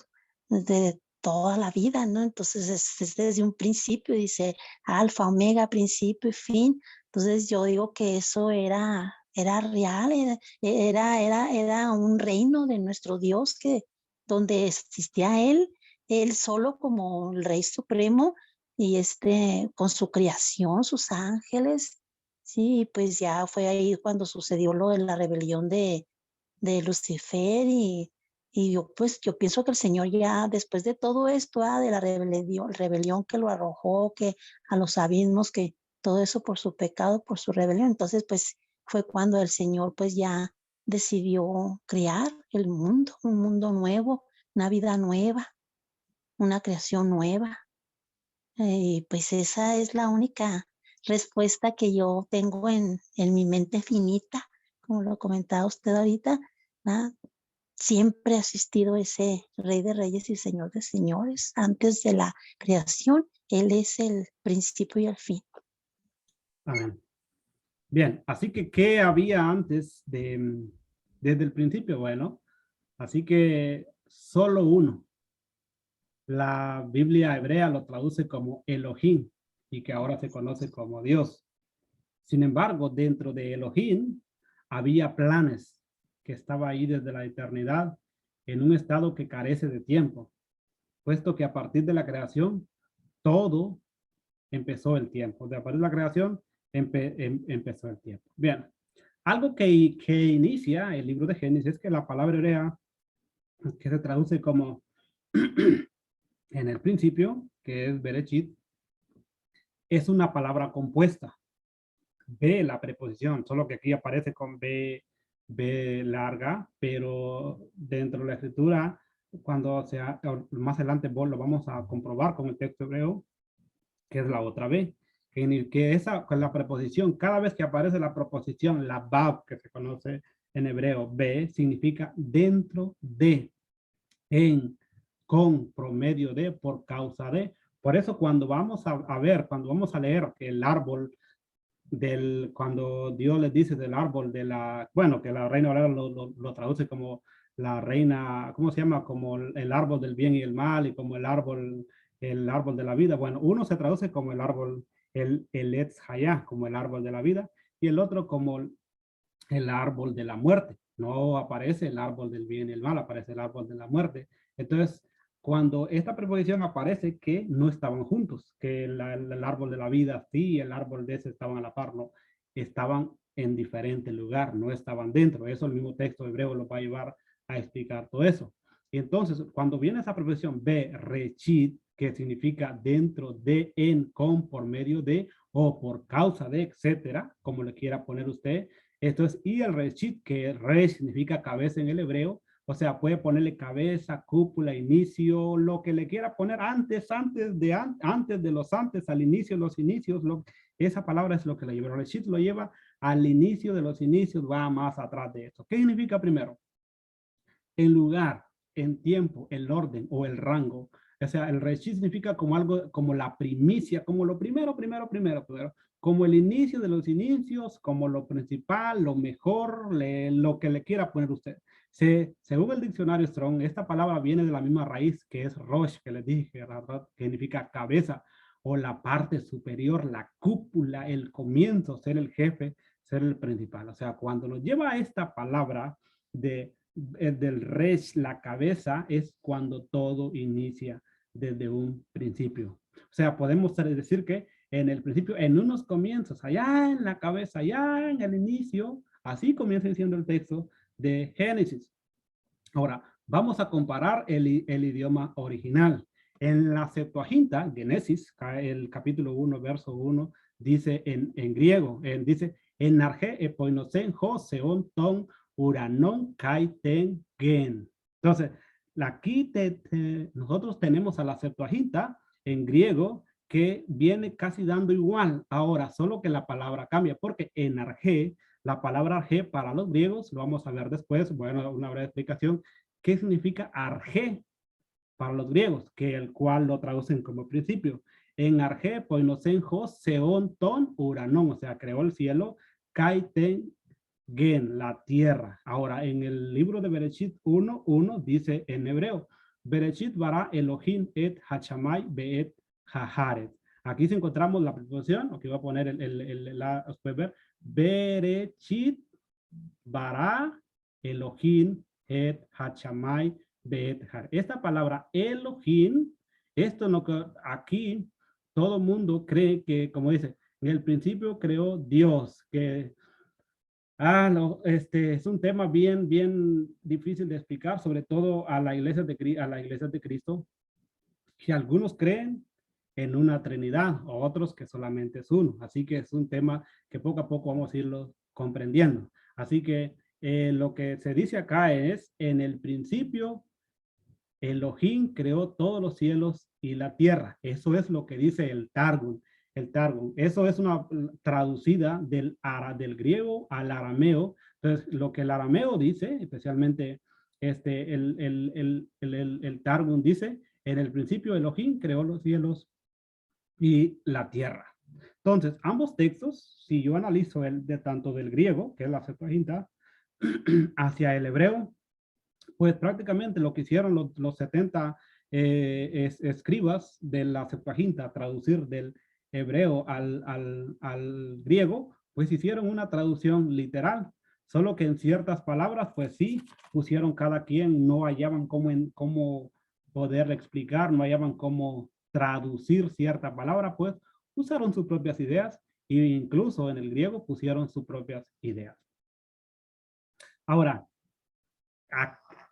B: de toda la vida, ¿no? Entonces es desde un principio, dice alfa, omega, principio y fin. Entonces yo digo que eso era real, era un reino de nuestro Dios donde existía Él él solo como el Rey Supremo y con su creación, sus ángeles. Sí, pues ya fue ahí cuando sucedió lo de la rebelión de Lucifer y yo pues yo pienso que el Señor ya después de todo esto, de la rebelión que lo arrojó, que a los abismos, que todo eso por su pecado, por su rebelión. Entonces, pues fue cuando el Señor pues ya decidió crear el mundo, un mundo nuevo, una vida nueva, una creación nueva. Y pues esa es la única respuesta que yo tengo en mi mente finita, como lo comentaba usted ahorita, ¿verdad? Siempre ha existido ese Rey de Reyes y Señor de Señores. Antes de la creación, Él es el principio y el fin.
A: Amén. Bien, así que, ¿qué había antes desde el principio? Bueno, así que solo uno. La Biblia hebrea lo traduce como Elohim y que ahora se conoce como Dios. Sin embargo, dentro de Elohim había planes que estaba ahí desde la eternidad en un estado que carece de tiempo, puesto que a partir de la creación todo empezó el tiempo. De a partir de la creación empezó el tiempo. Bien, algo que inicia el libro de Génesis es que la palabra hebrea que se traduce como en el principio, que es Berechit, es una palabra compuesta. B, la preposición, solo que aquí aparece con B larga, pero dentro de la escritura, cuando sea más adelante vos lo vamos a comprobar con el texto hebreo, que es la otra B, que esa con la preposición, cada vez que aparece la preposición, la bab, que se conoce en hebreo, B, significa dentro de, en, con, promedio de, por causa de. Por eso cuando vamos a ver, cuando vamos a leer que el árbol cuando Dios les dice del árbol de la, bueno, que la Reina Valera lo traduce como la reina, ¿cómo se llama? Como el árbol del bien y el mal y como el árbol de la vida. Bueno, uno se traduce como el árbol, el Etz Hayah, como el árbol de la vida, y el otro como el árbol de la muerte. No aparece el árbol del bien y el mal, aparece el árbol de la muerte. Entonces, cuando esta preposición aparece que no estaban juntos, que el árbol de la vida sí, el árbol de ese estaban a la par, no, estaban en diferente lugar, no estaban dentro. Eso el mismo texto hebreo lo va a llevar a explicar todo eso. Y entonces, cuando viene esa preposición be, rechit, que significa dentro de, en, con, por medio de, o por causa de, etcétera, como le quiera poner usted, esto es, y el reshit, que re significa cabeza en el hebreo, o sea, puede ponerle cabeza, cúpula, inicio, lo que le quiera poner antes de los antes, al inicio, los inicios, esa palabra es lo que le lleva. El reshit lo lleva al inicio de los inicios, va más atrás de esto. ¿Qué significa primero? En lugar, en tiempo, el orden o el rango. O sea, el reshit significa como algo, como la primicia, como lo primero, como el inicio de los inicios, como lo principal, lo mejor, lo que le quiera poner usted. Según el diccionario Strong, esta palabra viene de la misma raíz que es Rosh, que les dije, ¿verdad? Que significa cabeza o la parte superior, la cúpula, el comienzo, ser el jefe, ser el principal. O sea, cuando nos lleva a esta palabra del resh, la cabeza, es cuando todo inicia desde un principio. O sea, podemos decir que en el principio, en unos comienzos, allá en la cabeza, allá en el inicio, así comienza diciendo el texto de Génesis. Ahora, vamos a comparar el idioma original. En la Septuaginta, Génesis, el capítulo 1, verso 1, dice en griego, dice, en arge epoinosen ho seon ton uranon kai ten gen. Entonces, aquí nosotros tenemos a la Septuaginta en griego que viene casi dando igual ahora, solo que la palabra cambia, porque en arge, la palabra arge para los griegos, lo vamos a ver después, bueno, una breve explicación, ¿qué significa arge para los griegos? Que el cual lo traducen como principio. En arge, poinosenjo, seon, ton, uranon, o sea, creó el cielo, kaiten, gen, la tierra. Ahora, en el libro de Bereshit 1:1 dice en hebreo, Bereshit bara Elohim et hachamay beet haharet. Aquí se encontramos la preposición, aquí voy a poner os puede ver, Bereshit bara Elohim et hachamay Beethar. Esta palabra Elohim, esto no que aquí todo mundo cree que, como dice, en el principio creó Dios, que no, es un tema bien difícil de explicar, sobre todo a la iglesia de Cristo, que algunos creen en una Trinidad, o otros que solamente es uno. Así que es un tema que poco a poco vamos a irlo comprendiendo. Así que lo que se dice acá es, en el principio, Elohim creó todos los cielos y la tierra. Eso es lo que dice el Targum. El Targum. Eso es una traducida del griego al arameo. Entonces, lo que el arameo dice, especialmente el Targum dice, en el principio Elohim creó los cielos y la tierra. Entonces, ambos textos, si yo analizo tanto del griego, que es la Septuaginta, hacia el hebreo, pues prácticamente lo que hicieron los 70 escribas de la Septuaginta, traducir del hebreo al griego, pues hicieron una traducción literal, solo que en ciertas palabras, pues sí, pusieron cada quien, no hallaban cómo poder explicar, no hallaban cómo traducir cierta palabra, pues usaron sus propias ideas e incluso en el griego pusieron sus propias ideas. Ahora,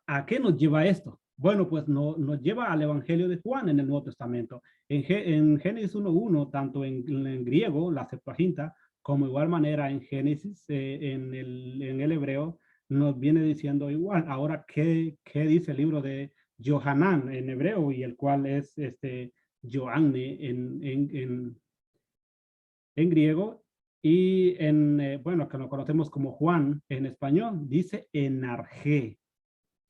A: ¿a qué nos lleva esto? Bueno, pues nos lleva al Evangelio de Juan en el Nuevo Testamento. En Génesis 1.1, tanto en griego, la Septuaginta, como igual manera en Génesis, en el hebreo, nos viene diciendo igual. Ahora, ¿qué dice el libro de Johanán en hebreo y el cual es Joanne en griego? Y bueno, que lo conocemos como Juan en español, dice enargé.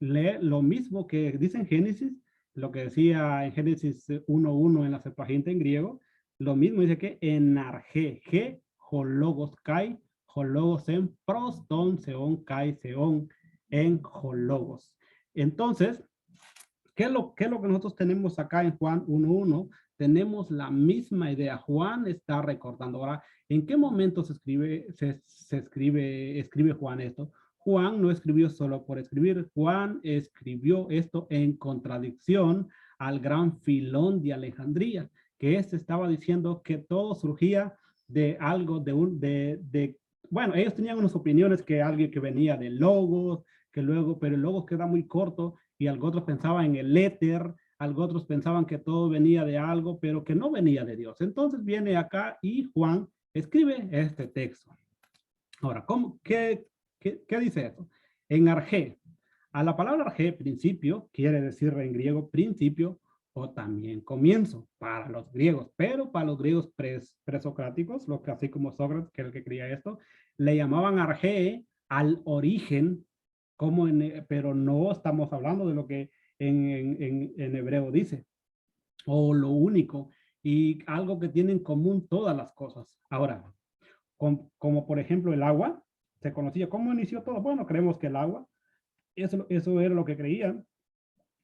A: Lee lo mismo que dice en Génesis, lo que decía en Génesis 1.1 en la Septuaginta en griego, lo mismo dice que enargé, ge, hologos kai, hologos en proston, seón kai, seón en hologos. Entonces, ¿qué es lo que nosotros tenemos acá en Juan 1.1? Tenemos la misma idea. Juan está recordando. Ahora, ¿en qué momento escribe Juan esto? Juan no escribió solo por escribir. Juan escribió esto en contradicción al gran Filón de Alejandría, que estaba diciendo que todo surgía de algo, bueno, ellos tenían unas opiniones que alguien que venía de Logos, que luego, pero el Logos queda muy corto, y algo otros pensaban en el éter, algo otros pensaban que todo venía de algo, pero que no venía de Dios. Entonces viene acá y Juan escribe este texto. Ahora, ¿qué dice eso? En arjé, a la palabra arjé, principio, quiere decir en griego principio o también comienzo para los griegos, pero para los griegos presocráticos, lo que así como Sócrates, que es el que creía esto, le llamaban arjé al origen, pero no estamos hablando de lo que en hebreo dice, o lo único, y algo que tiene en común todas las cosas. Ahora, como por ejemplo el agua, se conocía. ¿Cómo inició todo? Bueno, creemos que el agua, eso era lo que creían.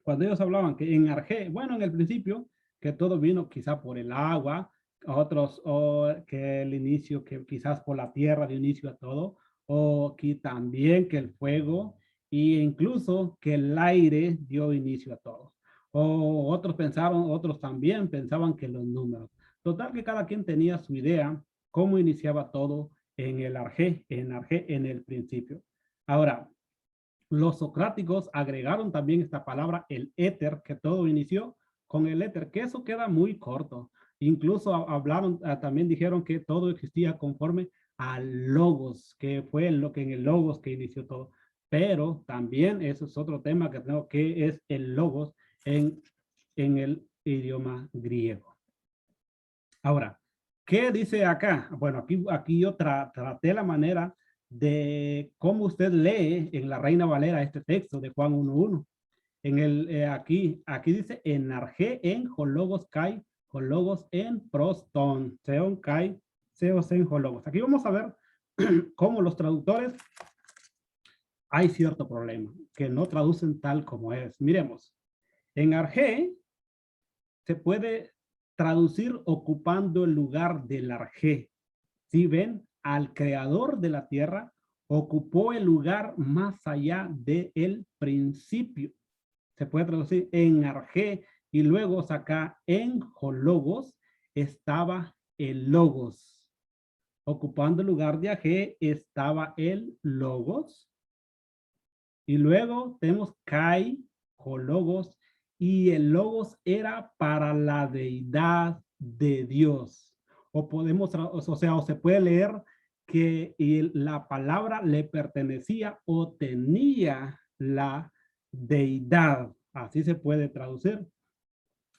A: Cuando ellos hablaban que en Arjé, bueno, en el principio, que todo vino quizá por el agua, otros, o que el inicio, que quizás por la tierra dio inicio a todo, o que también que el fuego, e incluso que el aire dio inicio a todo. O otros también pensaban que los números. Total que cada quien tenía su idea, cómo iniciaba todo en el Arjé, en el principio. Ahora, los socráticos agregaron también esta palabra, el éter, que todo inició con el éter, que eso queda muy corto. Incluso también dijeron que todo existía conforme al logos, que fue lo que en el logos que inició todo. Pero también eso es otro tema que tengo, que es el logos en el idioma griego. Ahora, ¿qué dice acá? Bueno, aquí yo traté la manera de cómo usted lee en la Reina Valera este texto de Juan 1.1. Aquí dice enargé en hologos kai, hologos en proston, seon kai, seos en hologos. Aquí vamos a ver cómo los traductores hay cierto problema, que no traducen tal como es. Miremos, en arjé se puede traducir ocupando el lugar del arjé. Si ven, al creador de la tierra ocupó el lugar más allá del principio. se puede traducir en arjé, y luego acá en logos estaba el logos. Ocupando el lugar de arjé estaba el logos. Y luego tenemos kai, logos, y el logos era para la deidad de Dios. O podemos, o sea, o se puede leer que la palabra le pertenecía o tenía la deidad. Así se puede traducir.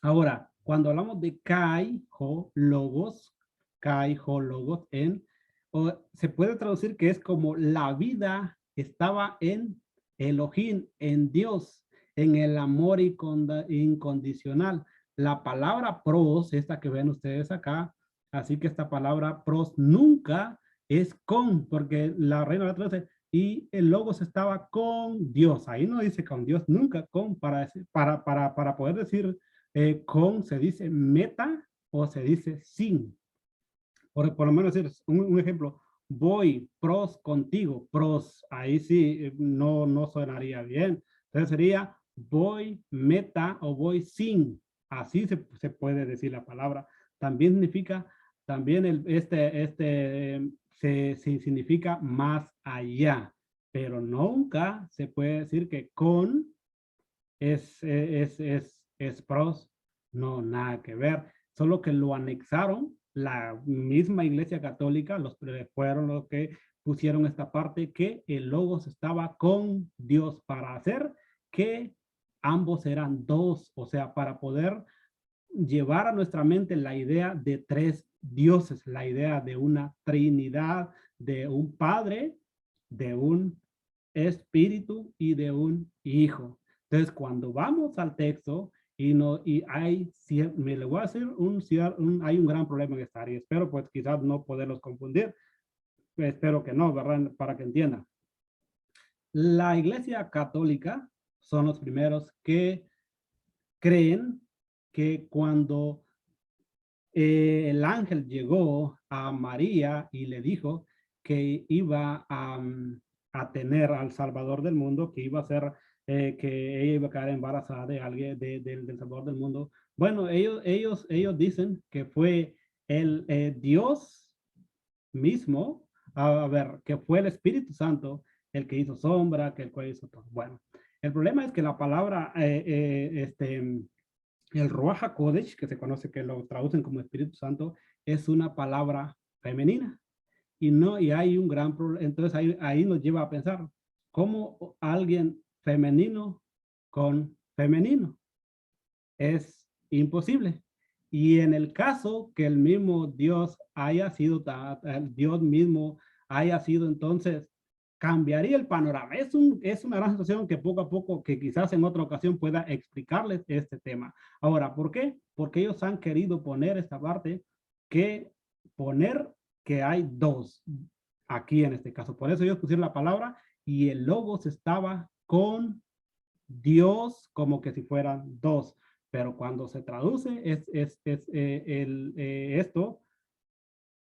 A: Ahora, cuando hablamos de kai, logos, se puede traducir que es como la vida estaba en Elohim, en Dios, en el amor incondicional. La palabra pros, esta que ven ustedes acá, así que esta palabra pros nunca es con, porque la Reina Valera traduce, y el logos estaba con Dios. Ahí no dice con Dios, nunca con, para poder decir con se dice meta o se dice sin. Por lo menos decir un ejemplo, voy pros contigo, pros, ahí sí no sonaría bien. Entonces sería voy meta o voy sin. Así se puede decir la palabra. También significa, también significa más allá, pero nunca se puede decir que con es pros, no, nada que ver. Solo que lo anexaron la misma Iglesia Católica, fueron los que pusieron esta parte que el logos estaba con Dios para hacer que ambos eran dos, o sea, para poder llevar a nuestra mente la idea de tres dioses, la idea de una trinidad, de un padre, de un espíritu y de un hijo. Entonces, cuando vamos al texto y hay, me le voy a decir, hay un gran problema en esta área. Espero pues quizás no poderlos confundir. Espero que no, ¿verdad? Para que entiendan. La Iglesia Católica son los primeros que creen que cuando el ángel llegó a María y le dijo que iba a tener al Salvador del mundo, que iba a ser, que ella iba a quedar embarazada de alguien, del Salvador del mundo. Bueno, ellos dicen que fue el Dios mismo, a ver, que fue el Espíritu Santo el que hizo sombra, que el cual hizo todo. Bueno, el problema es que la palabra, el Ruach HaKodesh, que se conoce, que lo traducen como Espíritu Santo, es una palabra femenina. Y hay un gran problema. Entonces ahí nos lleva a pensar, ¿cómo alguien femenino con femenino? Es imposible. Y en el caso que el mismo Dios haya sido, el Dios mismo haya sido, entonces cambiaría el panorama. Es una gran situación que poco a poco, que quizás en otra ocasión pueda explicarles este tema. Ahora, ¿por qué? Porque ellos han querido poner esta parte, poner que hay dos aquí en este caso. Por eso ellos pusieron la palabra y el logos estaba con Dios como que si fueran dos. Pero cuando se traduce esto,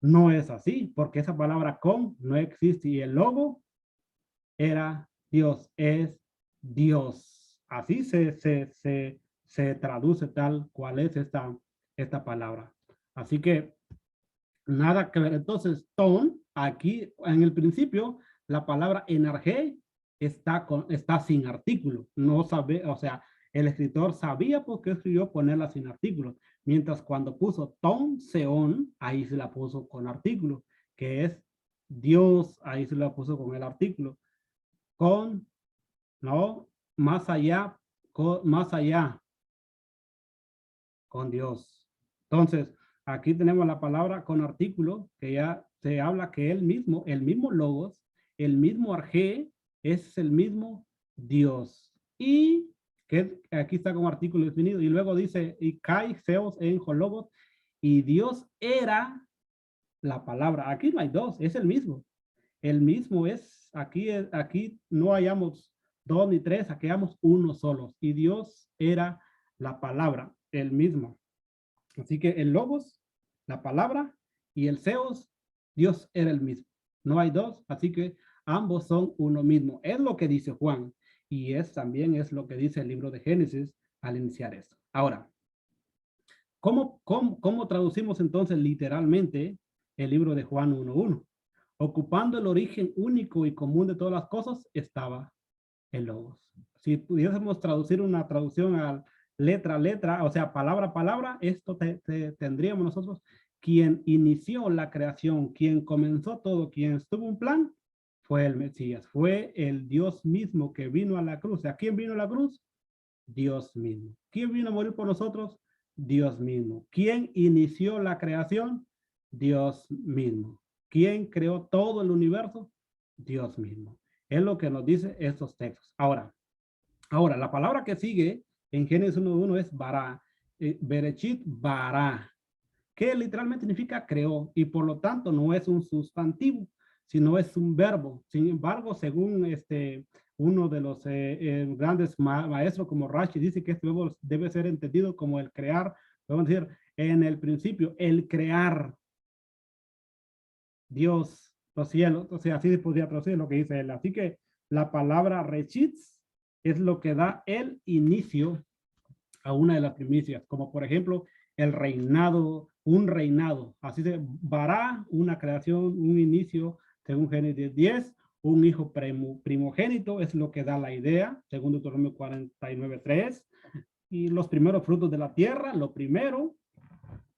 A: no es así, porque esa palabra con no existe y el logo era Dios, es Dios. Así se traduce tal cual es esta palabra. Así que nada que ver. Entonces, ton, aquí en el principio, la palabra enargé está sin artículo. No sabe, o sea, el escritor sabía por qué escribió ponerla sin artículo. Mientras cuando puso ton, seón, ahí se la puso con artículo, que es Dios, ahí se la puso con el artículo. Con, no, más allá, más allá, con Dios. Entonces, aquí tenemos la palabra con artículo, que ya se habla que el mismo logos, el mismo arjé, es el mismo Dios. Y que aquí está con artículo definido. Y luego dice, y kai, seos, en logos, y Dios era la palabra. Aquí no hay dos, es el mismo. El mismo es, aquí no hayamos dos ni tres, aquí hayamos uno solo. Y Dios era la palabra, el mismo. Así que el logos, la palabra, y el seos, Dios era el mismo. No hay dos, así que ambos son uno mismo. Es lo que dice Juan. Y también es lo que dice el libro de Génesis al iniciar esto. Ahora, ¿cómo traducimos entonces literalmente el libro de Juan 1:1? Ocupando el origen único y común de todas las cosas, estaba el Logos. Si pudiésemos traducir una traducción a letra a letra, o sea, palabra a palabra, esto tendríamos nosotros: quien inició la creación, quien comenzó todo, quien estuvo un plan, fue el Mesías, fue el Dios mismo que vino a la cruz. ¿A quién vino a la cruz? Dios mismo. ¿Quién vino a morir por nosotros? Dios mismo. ¿Quién inició la creación? Dios mismo. ¿Quién creó todo el universo? Dios mismo. Es lo que nos dice estos textos. Ahora, la palabra que sigue en Génesis 1:1 es bara, berechit bara, que literalmente significa creó, y por lo tanto no es un sustantivo, sino es un verbo. Sin embargo, según uno de los grandes maestros como Rashi, dice que este verbo debe ser entendido como el crear. Podemos decir, en el principio, el crear, Dios, los cielos. O sea, así se podría traducir lo que dice él. Así que la palabra rechitz es lo que da el inicio a una de las primicias, como por ejemplo el reinado, un reinado. Así se vará, una creación, un inicio, según Génesis 10, un hijo primogénito es lo que da la idea, según Deuteronomio 49:3, y los primeros frutos de la tierra, lo primero,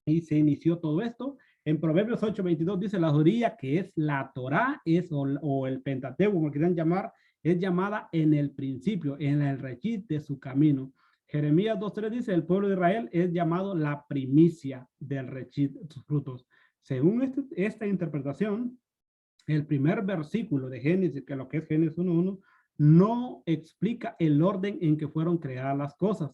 A: y se inició todo esto. En Proverbios 8:22 dice: la orilla que es la Torá, es, o el Pentateuco, como quieran llamar, es llamada en el principio, en el rechit de su camino. Jeremías 2:3 dice: el pueblo de Israel es llamado la primicia del rechit de sus frutos. Según esta interpretación, el primer versículo de Génesis, que lo que es Génesis 1:1, no explica el orden en que fueron creadas las cosas.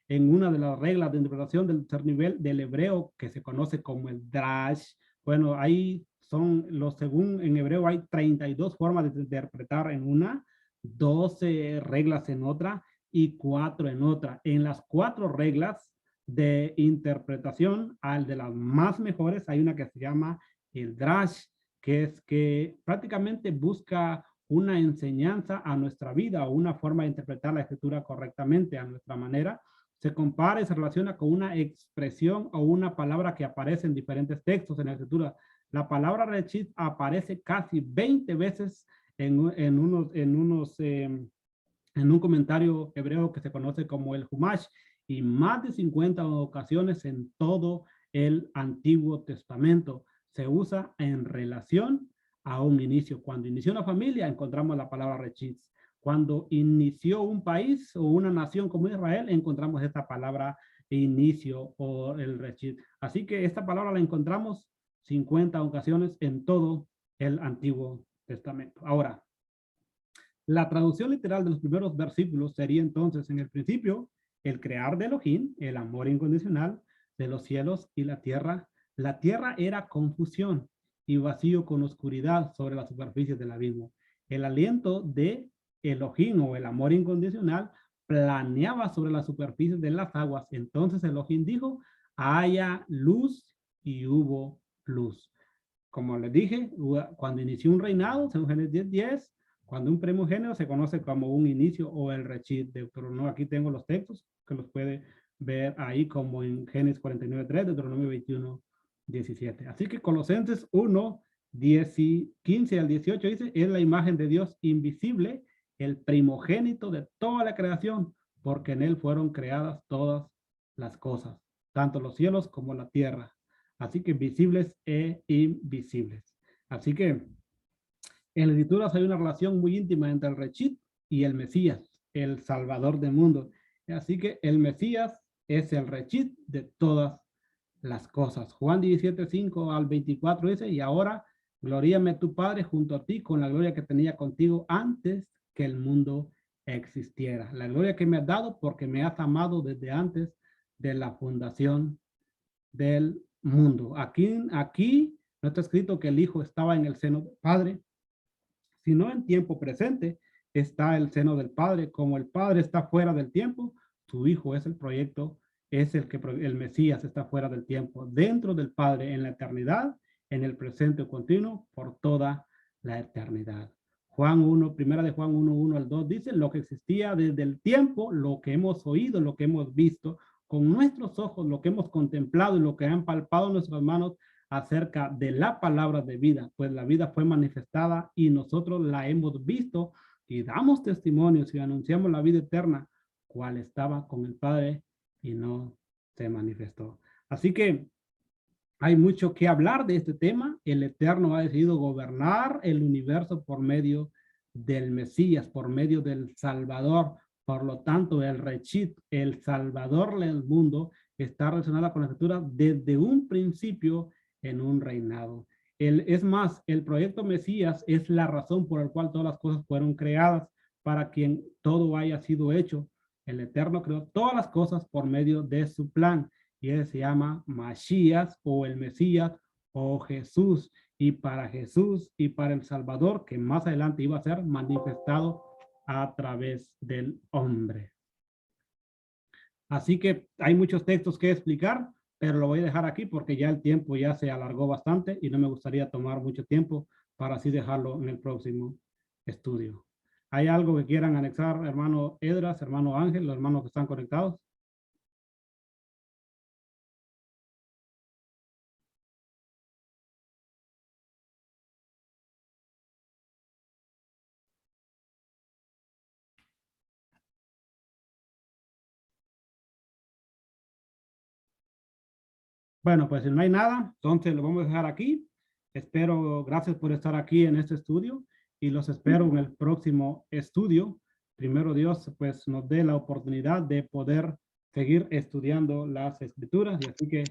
A: En una de las reglas de interpretación del tercer nivel del hebreo, que se conoce como el drash, bueno, ahí son los, según en hebreo hay 32 formas de interpretar en una, 12 reglas en otra y 4 en otra. En las 4 reglas de interpretación, al de las más mejores, hay una que se llama el drash, que es que prácticamente busca una enseñanza a nuestra vida o una forma de interpretar la escritura correctamente a nuestra manera. Se compara y se relaciona con una expresión o una palabra que aparece en diferentes textos en la escritura. La palabra rechit aparece casi 20 veces en un comentario hebreo que se conoce como el Humash, y más de 50 ocasiones en todo el Antiguo Testamento. Se usa en relación a un inicio. Cuando inició una familia, encontramos la palabra rechitz. Cuando inició un país o una nación como Israel, encontramos esta palabra inicio o el rechitz. Así que esta palabra la encontramos 50 ocasiones en todo el Antiguo Testamento. Ahora, la traducción literal de los primeros versículos sería entonces: en el principio, el crear de Elohim, el amor incondicional de los cielos y la tierra. La tierra era confusión y vacío con oscuridad sobre la superficie del abismo. El aliento de Elohim o el amor incondicional planeaba sobre la superficie de las aguas. Entonces Elohim dijo: haya luz, y hubo luz. Como les dije, cuando inició un reinado, según Génesis 10:10, cuando un primogénito se conoce como un inicio o el rechit. Deuteronomio, aquí tengo los textos que los puede ver ahí, como en Génesis 49:3, Deuteronomio 21:17. Así que Colosenses 1:15 al 18 dice: es la imagen de Dios invisible, el primogénito de toda la creación, porque en él fueron creadas todas las cosas, tanto los cielos como la tierra. Así que visibles e invisibles. Así que en las escrituras hay una relación muy íntima entre el Rechit y el Mesías, el Salvador del mundo. Así que el Mesías es el Rechit de todas las cosas. Juan 17:5 al 24 dice: y ahora gloríame tu Padre junto a ti con la gloria que tenía contigo antes que el mundo existiera. La gloria que me has dado porque me has amado desde antes de la fundación del mundo. Aquí no está escrito que el Hijo estaba en el seno del Padre, sino en tiempo presente está el seno del Padre. Como el Padre está fuera del tiempo, su Hijo es el proyecto, es el Mesías está fuera del tiempo, dentro del Padre en la eternidad, en el presente continuo, por toda la eternidad. Juan 1, primera de Juan 1, 1 al 2, dice lo que existía desde el tiempo, lo que hemos oído, lo que hemos visto con nuestros ojos, lo que hemos contemplado y lo que han palpado nuestras manos acerca de la palabra de vida, pues la vida fue manifestada y nosotros la hemos visto y damos testimonios y anunciamos la vida eterna, cual estaba con el Padre y no se manifestó. Así que hay mucho que hablar de este tema. El Eterno ha decidido gobernar el universo por medio del Mesías, por medio del Salvador. Por lo tanto, el Rechit, el Salvador del mundo, está relacionada con la Escritura desde un principio en un reinado. Es más, el proyecto Mesías es la razón por la cual todas las cosas fueron creadas, para quien todo haya sido hecho. El Eterno creó todas las cosas por medio de su plan y él se llama Mashiach o el Mesías o Jesús. Y para Jesús y para el Salvador, que más adelante iba a ser manifestado a través del hombre. Así que hay muchos textos que explicar, pero lo voy a dejar aquí porque ya el tiempo ya se alargó bastante y no me gustaría tomar mucho tiempo para así dejarlo en el próximo estudio. ¿Hay algo que quieran anexar, hermano Edras, hermano Ángel, los hermanos que están conectados? Bueno, pues si no hay nada, entonces lo vamos a dejar aquí. Espero, gracias por estar aquí en este estudio y los espero en el próximo estudio. Primero Dios, pues nos dé la oportunidad de poder seguir estudiando las escrituras y así que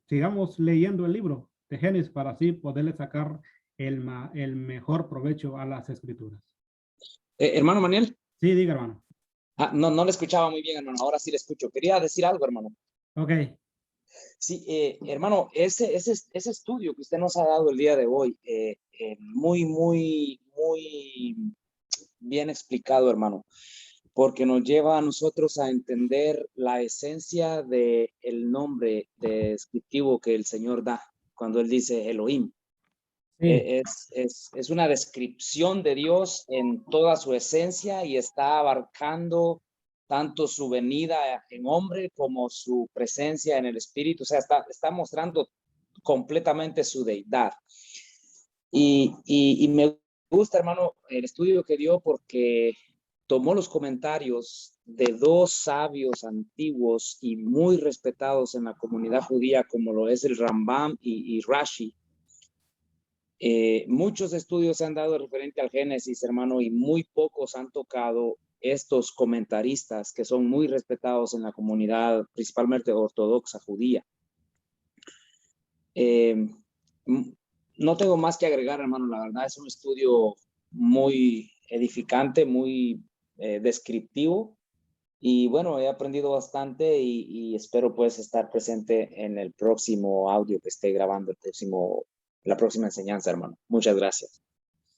A: sigamos leyendo el libro de Génesis para así poderle sacar el mejor provecho a las escrituras.
C: Hermano Manuel.
A: Sí, diga, hermano.
C: No le escuchaba muy bien, hermano. Ahora sí le escucho. Quería decir algo, hermano.
A: Ok.
C: Sí, hermano, ese estudio que usted nos ha dado el día de hoy, muy bien explicado, hermano, porque nos lleva a nosotros a entender la esencia del nombre descriptivo que el Señor da cuando Él dice Elohim. Sí. Es una descripción de Dios en toda su esencia y está abarcando tanto su venida en hombre como su presencia en el espíritu. O sea, está mostrando completamente su deidad. Y me gusta, hermano, el estudio que dio porque tomó los comentarios de dos sabios antiguos y muy respetados en la comunidad judía, como lo es el Rambam y Rashi. Muchos estudios se han dado referente al Génesis, hermano, y muy pocos han tocado estos comentaristas que son muy respetados en la comunidad, principalmente ortodoxa judía. No tengo más que agregar, hermano, la verdad es un estudio muy edificante, muy descriptivo, y bueno, he aprendido bastante y espero pues estar presente en el próximo audio que esté grabando, la próxima enseñanza, hermano. Muchas gracias.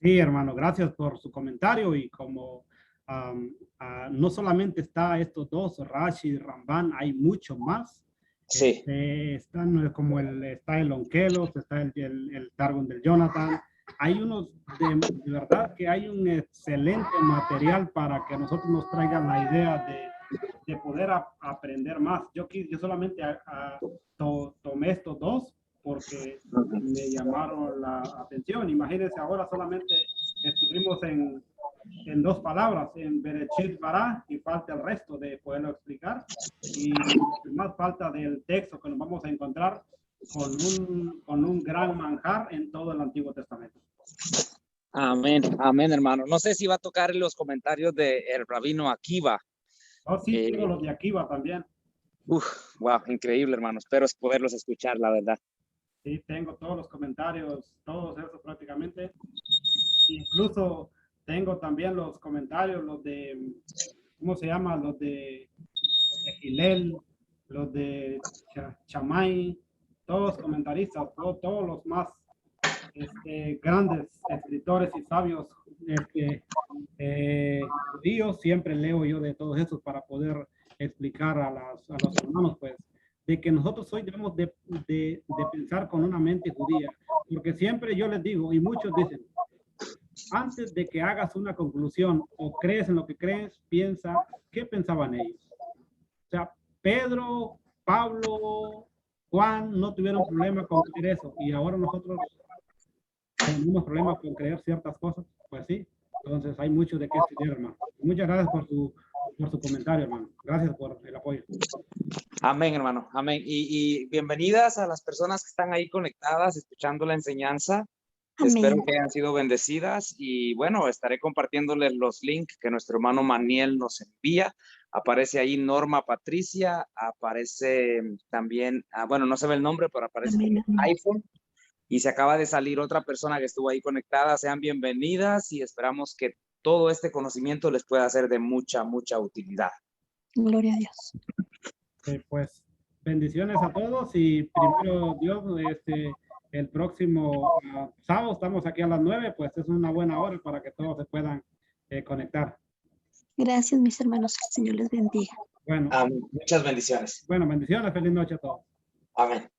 A: Sí, hermano, gracias por su comentario y como no solamente está estos dos, Rashi y Ramban, hay mucho más.
C: Sí.
A: Están como está el Onkelos, está el Targum del Jonathan. Hay unos, de verdad que hay un excelente material para que nosotros nos traigan la idea de poder aprender más. Yo solamente tomé estos dos porque me llamaron la atención. Imagínense, ahora solamente estuvimos en dos palabras, en Bereshit Bará, y falta el resto de poderlo explicar. Y más falta del texto que nos vamos a encontrar con un gran manjar en todo el Antiguo Testamento.
C: Amén, amén, hermano. No sé si va a tocar los comentarios del rabino Akiva.
A: Oh, sí, tengo los de Akiva también.
C: Wow, increíble, hermano. Espero poderlos escuchar, la verdad.
A: Sí, tengo todos los comentarios, todos esos prácticamente. Incluso tengo también los comentarios, los de, ¿cómo se llama? Los de Gilel, los de Chamay, todos comentaristas, todos los más grandes escritores y sabios judíos. Siempre leo yo de todos esos para poder explicar a los hermanos, pues, de que nosotros hoy debemos de pensar con una mente judía, porque siempre yo les digo, y muchos dicen, antes de que hagas una conclusión o crees en lo que crees, piensa, ¿qué pensaban ellos? O sea, Pedro, Pablo, Juan no tuvieron problema con creer eso y ahora nosotros tenemos problemas con creer ciertas cosas, pues sí. Entonces hay mucho de qué estudiar, hermano. Muchas gracias por su comentario, hermano. Gracias por el apoyo.
C: Amén, hermano. Amén. Y bienvenidas a las personas que están ahí conectadas, escuchando la enseñanza. Espero
B: Amén.
C: que hayan sido bendecidas y bueno, estaré compartiéndoles los links que nuestro hermano Maniel nos envía. Aparece ahí Norma Patricia, aparece también, bueno, no se ve el nombre, pero aparece
B: Amén, amén.
C: iPhone. Y se acaba de salir otra persona que estuvo ahí conectada. Sean bienvenidas y esperamos que todo este conocimiento les pueda ser de mucha, mucha utilidad.
B: Gloria a Dios.
A: Pues bendiciones a todos y primero Dios, el próximo sábado estamos aquí a las 9, pues es una buena hora para que todos se puedan conectar.
B: Gracias, mis hermanos. Que el Señor les bendiga.
A: Bueno,
C: Muchas bendiciones.
A: bueno, bendiciones, feliz noche a todos.
C: Amén.